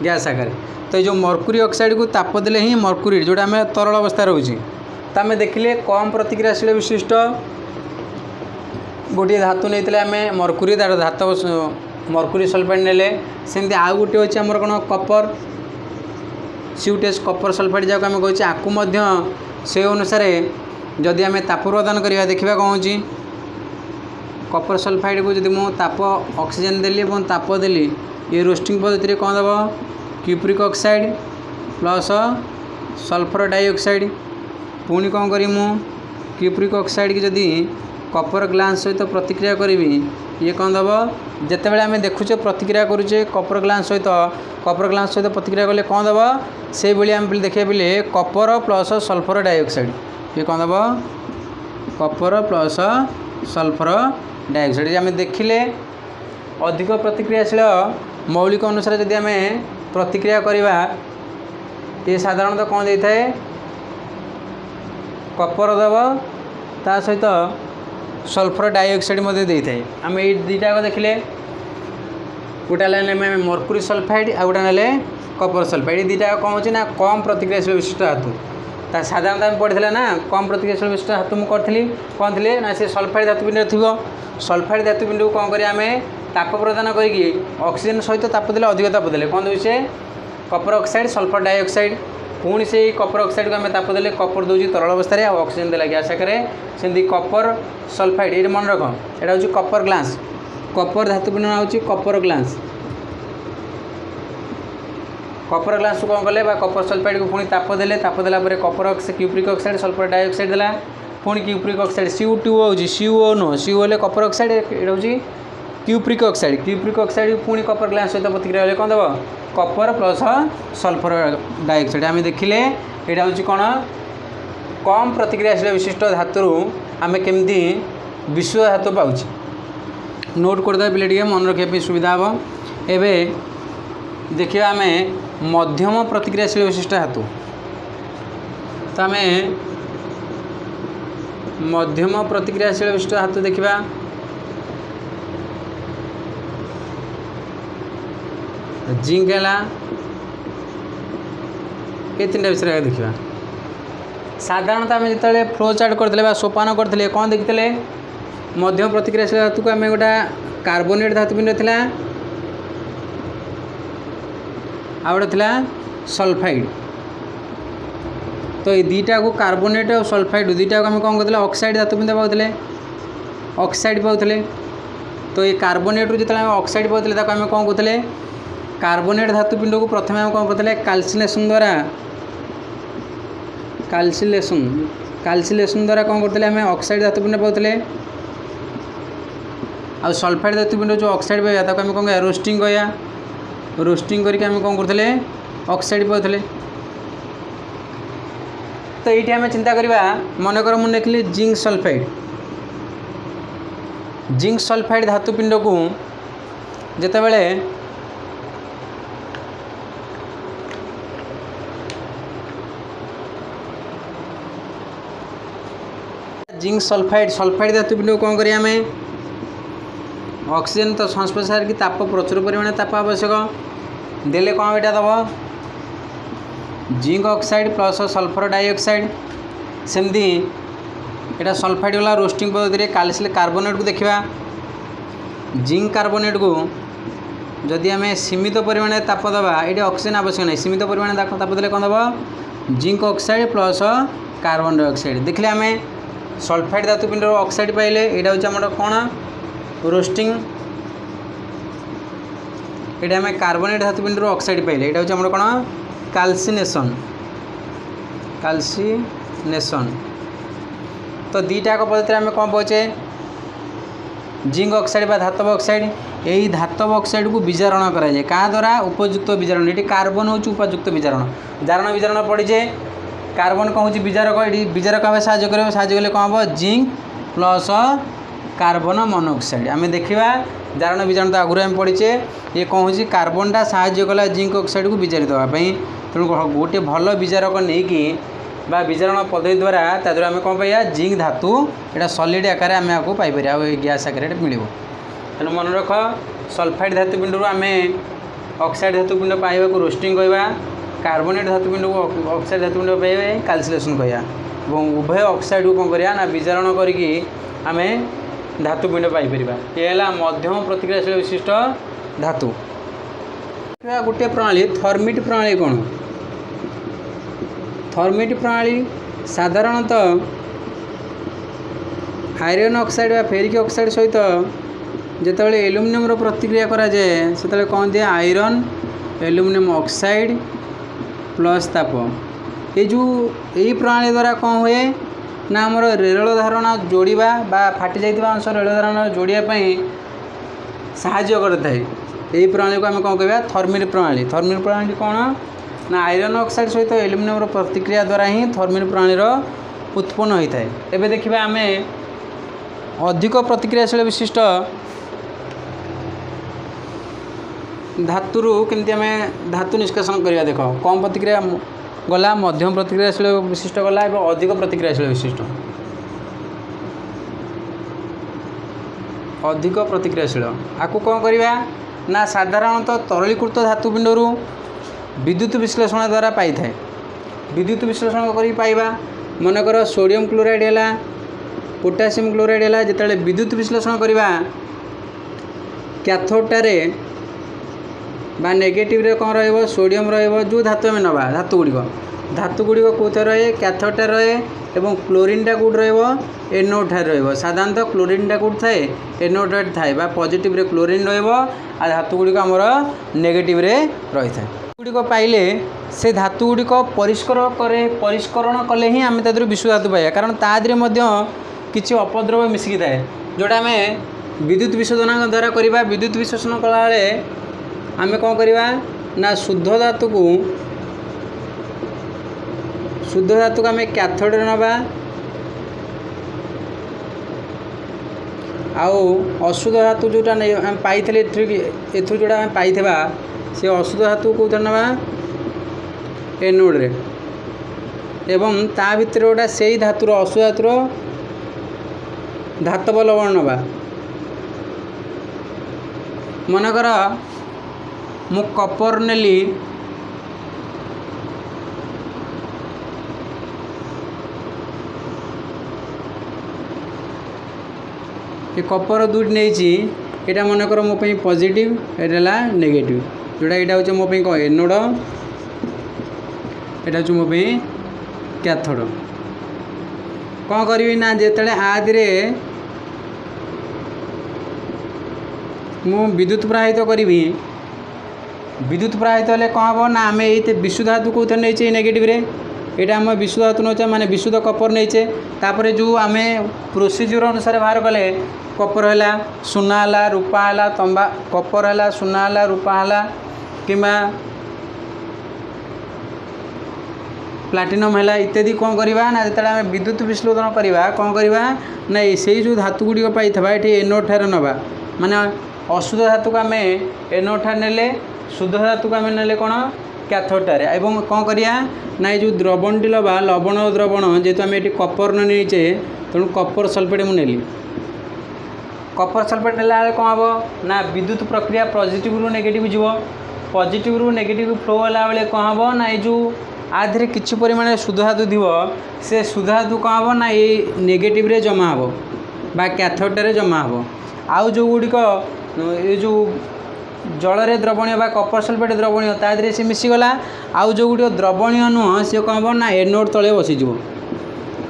[SPEAKER 1] गैस आकार तो ये जो मर्कुरी ऑक्साइड को ताप देले ही मर्कुरी जोटा आम तरल अवस्था रोचे तो आम देखिले कम प्रतिक्रियाशील विशिष्ट गोटे धातु नहीं आम मर्कुरी तार धातु मर्कुरी सल्फाइड नेले सेमती आउ गोटे अच्छे आमर कौन कपर सिउटेस कपर सल्फाइड जहाँ आम कहे आपको से अनुसार जदि आम ताप प्रदान करवा देखा कौन हो कपर सल्फाइड को जब मुझे ताप ऑक्सीजन देली और ताप देली ये रोस्टिंग पद्धति कौन दब cupric oxide plus sulphur dioxide पुणी कौन करी मु क्यूप्रिक ऑक्साइड की जदि कपर ग्लास सहित प्रतिक्रिया करी ये कौन दब जितेबाला आम देखुचे प्रतिक्रिया करुचे कपर ग्लास सहित प्रतिक्रिया कले कौन दब से भाई आम देखा पे कपर प्लस सल्फर डाइऑक्साइड ये कौन दब कपर प्लस सल्फर डाइऑक्साइड आम देखिले अधिक प्रतिक्रियाशील मौलिक अनुसार जदि आम प्रतिक्रिया करवा ये साधारणतः कौन देता है कपर दब ता सहित सल्फर डाइऑक्साइड मध्य देता है। आम ये दुईटा देखिले गोटा ना मर्कुरी सल्फाइड आ गोटा ना कपर सल्फाइड। ये दुईटा कौन होची ना कम प्रतिक्रियाशील विशिष्ट धातु। ता साधारणतः आम पढ़ी ना कम प्रतिक्रियाशील विशिष्ट धातु मुझे करी कौन थी ना से सल्फाइड धातुपिंड थी। सल्फाइड धातुपिंड को कौन करें आम ताप प्रदान करके ऑक्सीजन सहित ताप देले अधिक ताप देले कौन दूसरे कपर ऑक्साइड सल्फर डाइऑक्साइड। पुणी से कपर ऑक्साइड को आम ताप देले कपर दूसरी तरल अवस्था ऑक्सीजन देला गैस आकार सेमती कपर सल्फाइड। ये मन रख यहाँ हूँ कपर ग्लास कपर धातुपिंड ना हूँ कपर ग्लास। कपर ग्लास को कौन कले कपर सल्फाइड को पुणी ताप देले copper oxide cupric oxide sulphur dioxide देला पुणी क्यूप्रिक ऑक्साइड CO2 होची CO नो CO हेले कपर ऑक्साइड एटा होची क्यूप्रिक ऑक्साइड पुणी कपर ग्लास सहित प्रतिक्रिया हेले कौन दब कपर प्लस सल्फर डाइऑक्साइड। आम देखिले यहाँ हूँ कौन कम प्रतिक्रियाशील विशिष्ट धातु आम केमती विश्व धातु पाँच नोट करदे पे टे मन रखा सुविधा हम। एवं देखिए आम मध्यम प्रतिक्रियाशील विशिष्ट धातु तो आम मध्यम प्रतिक्रियाशील विशिष्ट धातु देखा जिंक है ये तीन विषय देखा। साधारणतः आम जो फ्लो चार्ट करते सोपान करते कौन देखते मध्यम प्रतिक्रियाशील धातु को आम गोटा कार्बोनेट धातुपिंड था आ गोटे था सल्फाइड। तो ये दुईटा को कार्बोनेट और सल्फाइड दुईटा को आम कौन करते ऑक्साइड धातुपिंड पाते ऑक्साइड पाते। तो ये कार्बोनेट जो ऑक्साइड पाते आम कौन कहते कार्बोनेट धातुपिंड को प्रथम आम कौन करते कैल्सिनेशन द्वारा कैल्सिलेशन द्वारा कौन करते आम ऑक्साइड धातुपिंड पाते आ सल्फाइड धातुपिंड जो ऑक्साइड पाइबा आम कौन रोस्टिंग कह रोस्टिंग करके आम कौन करते ऑक्साइड पाते। तो ये आम चिंता करवा मनकर मुझे लिखली जिंक सल्फाइड धातुपिंड को जितेबाला जिंक सल्फाइड धातुपिंड को कौन करें ऑक्सीजन तो संस्पर्श की ताप प्रचुर परिमाण ताप आवश्यक देले कौन यहाँ दब zinc oxide plus sulphur dioxide. सेमती यहाँ सल्फाइड गला रोस्टिंग पद्धति कैल्शियम कार्बोनेट को देखा जिंक कार्बोनेट को जदि आम सीमित परिमाण ताप दबा ये ऑक्सीजन आवश्यक नहीं सीमित परिमाण ताप देले कौन दब zinc oxide plus carbon dioxide. देखिले आम सल्फाइड धातुपिंड ऑक्साइड पाइले यहाँ हूँ आम कौन रोस्टिंग ये आम कार्बोनेट धातुपिंड ऑक्साइड पाइले यहाँ हूँ आम कौन कैल्सिनेशन। तो दुईटा पद्धति आम कौन पाचे जिंक ऑक्साइड बा धातव ऑक्साइड यही धातव ऑक्साइड को विजारण कराए क्या द्वारा उपयुक्त विजारण। ये कार्बन हूँ उपयुक्त विजारण जारण विजारण पड़े कार्बन कौन हूँ विजारक ये विजारक भाव साहय कले कौन हम जिंक प्लस कार्बन मोनोक्साइड। आम देखा जारण विजारण तो आगुरी आम पढ़ीचे ये कौन हूँ कार्बनटा साहय कला जिंक ऑक्साइड को विजारी देवाई तेणु गोटे भल विजारक नहीं कि विजारण पद्धति द्वारा द्वारा आम कौन पाइबा जिंक धातु यहाँ सॉलिड आकार आम आपको पाइपर आ गैस आकार मिल। तेणु मन रख सल्फाइड धातुपिंड आम ऑक्साइड धातुपिंड पाइबा रोस्टिंग कहवा कार्बोनेट धातुपिंड को ऑक्साइड धातुपिंड पाइबा कैल्सिलेशन कहवा उभय ऑक्साइड को कौन करा विजारण करके आम धातुपिंड पाइपर। ये है मध्यम प्रतिक्रियाशील विशिष्ट धातु। गोटे प्रणाली थर्मिट प्रणाली कौन थर्मिट प्रणाली साधारणतः आयरन ऑक्साइड व फेरिक ऑक्साइड सहित जितेबाला एल्युमिनियम प्रतिक्रिया कराए से कौन दिए आयरन एल्युमिनियम ऑक्साइड प्लस ताप ये जो यही प्रणाली द्वारा कौन हुए ना आमर रेल धारणा जोड़ा बा फाटी जाइए अंश रेल धारणा जोड़ापी साहाय्य करता है। यही प्रणाली को आम कौन कह थर्मिट प्रणाली। थर्मिट प्रणाली कौन ना आयरन ऑक्साइड सहित एल्युमिनियम प्रतिक्रिया द्वारा ही थर्मिट प्रणाली उत्पन्न होता है। एबे देखिबा आम अधिक प्रतिक्रियाशील विशिष्ट धातुरु केमती आम धातु निष्कासन करवा। देख कम प्रतिक्रिया गला मध्यम प्रतिक्रियाशील विशिष्ट गला और अधिक प्रतिक्रियाशील विशिष्ट अधिक प्रतिक्रियाशील आपको कौन करवा ना साधारणतः तरलीकृत धातुपिंडरू विद्युत विश्लेषण द्वारा पाई थाए विद्युत विश्लेषण कर पाइबा मनकर सोडियम क्लोराइड है पोटासियम क्लोराइड है जिते विद्युत विश्लेषण करवा कैथोडटारे बा नेगेटिव रे कौन रहिबो सोडियम रहिबो जो धातु में नवा धातु गुड़िक कौथे रहे कैथोडटा रहे एवं क्लोरीनटा कौट रहिबो एनोड ठार रहिबो साधारणतः क्लोरीनटा कौट थाए एनोड थाए बा पॉजिटिव रे क्लोरीन रहिबो आ धातु गुड़िक हमर नेगेटिव रे रही थाए गुड़िक पाइले से धातु गुड़िक परिष्करण कले ही आम तादर विश्व धातु पाइबा कारण तादरे मध्य किछि अपद्रव्य मिसिकी थाए जोटा आम विद्युत विशोधन द्वारा करवा विद्युत विश्लेषण कला आम कौन करवा ना शुद्ध धातु को आम कैथोड नवा आउ अशुद्ध धातु जोटा आम पाई एथु जोड़ा आम पाई से अशुद्ध धातु कौन नवा एनोड रे एवं ता भितर गोटा से ही धातुर अशुद्ध धातुर धातव लवण नवा मनकर मु कपर नेली ये कपर दुईट नहीं यहाँ मनकर मो पॉजिटिव एटा नेगेटिव जोटा यहाँ हूँ मो कौन एनोड यहाँ हूँ मो कैथोड कौन करी ना जिते आदि मु विद्युत प्रवाहित करी विद्युत प्रवाहित हेल्ले कौन हम ना आम ये विशुद्ध धातु कौन नहीं नेगेटिव रे यहाँ आम विशुद्ध धातु नौचे माने विशुद्ध कपर नहींचे तापर जो आम प्रोसीजर अनुसार बाहर कले कपर है सुना है रूपा है तंबा कपर है सुना है रूपा है कि प्लाटिनम है इत्यादि कौन करवा ना जो आम विद्युत विश्लेषण करवा कौन करवा ना से जो धातु गुड़िक पाई ये एनोड ठार नवा माने अशुद्ध धातु को आम एनोड ठार नेले शुद्ध धातु को आम नेले कौन कैथोडटारे एवं कौन करिया ना ये जो द्रवणटी लबा लवण द्रवण जेहेतु आम ये कपर नहींचे तेणु कपर सल्फेट मुझे कपर सल्फेट नेला कौन हम ना विद्युत प्रक्रिया पॉजिटिव रु नेगेटिव जीव पॉजिटिव रु नेगेटिव फ्लो होला बेले कौन हम ना ये जो आधे किसी परिमाण शुद्ध धातु थी से शुद्ध धातु कौन हम ना ये नेगेटिव रे जमा हो बा कैथोडटारे जमा हो आउ जो गुड़िक ये जो जल द्रवणीय बा कपर सल्फेट द्रवणीय तादे से मिसीगला आउ जो गुड़िक द्रवणीय नुह सी कौन हम ना एनोड तले बसीज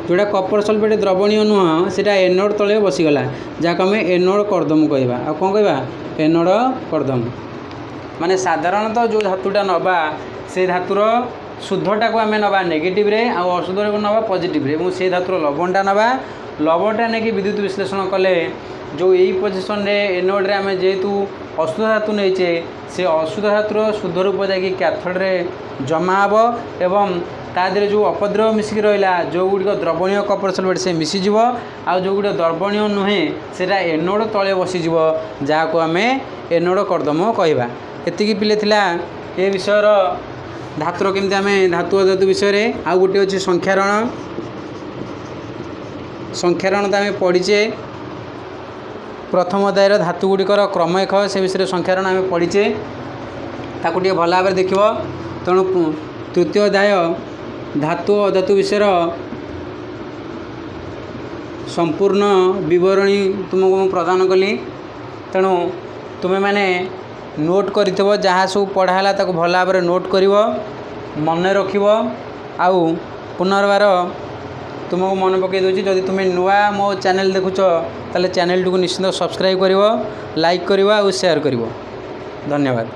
[SPEAKER 1] जोटा कपर सल्फेट द्रवणीय नुह से एनोड तले बसीगला जहाँ आम एनोड करदम कहवा आ कौन कहवा एनोड करदम माने साधारणतः जो धातुटा नवा से धातुर शुद्धटा को आम नवा नेगेटिव रे आ अशुद्ध को नवा पॉजिटिव रे से धातुर लवणटा नवा लवणटा नहीं विद्युत विश्लेषण कले जो यही पोजिशन रे एनोड रे आम जेहेतु अशुद्ध धातु नहींचे से अशुद्ध धातुर शुद्ध रूप जाकि कैथोड रे जमा हे एवं तादे जो अपद्रव मिसिक रहा जो गुड़िक द्रवणीय कपर सल्फेट से मिसीज आ जो गुड़िक द्रवणीय नुहे से एनोड तले बसीज जहाँ को आम एनोड करदम कहवा एतिकी पिले थिला ये विषयर धातुर केमती आम धातु अधातु विषय आउ गोटे अच्छे संख्यारण संख्यारण तो आम पढ़ीचे प्रथम अध्यायर धातु गुड़िकर क्रमयख से विषय संख्यारण आम पढ़ीचे ताकू टे भल भाव देख तेणु तृतीय अध्याय धातु अधातु विषय संपूर्ण विवरणी तुमको प्रदान कली तेणु तुम्हें माने नोट कर जहाँ सब पढ़ाला ताको भल भाव नोट कर मन रख आउ पुनर्बार तुमको मन पकई दूसरी जदि तुम्हें नुआ मो चैनल देखुच ताले चैनल को निश्चित सब्सक्राइब कर लाइक कर शेयर कर धन्यवाद।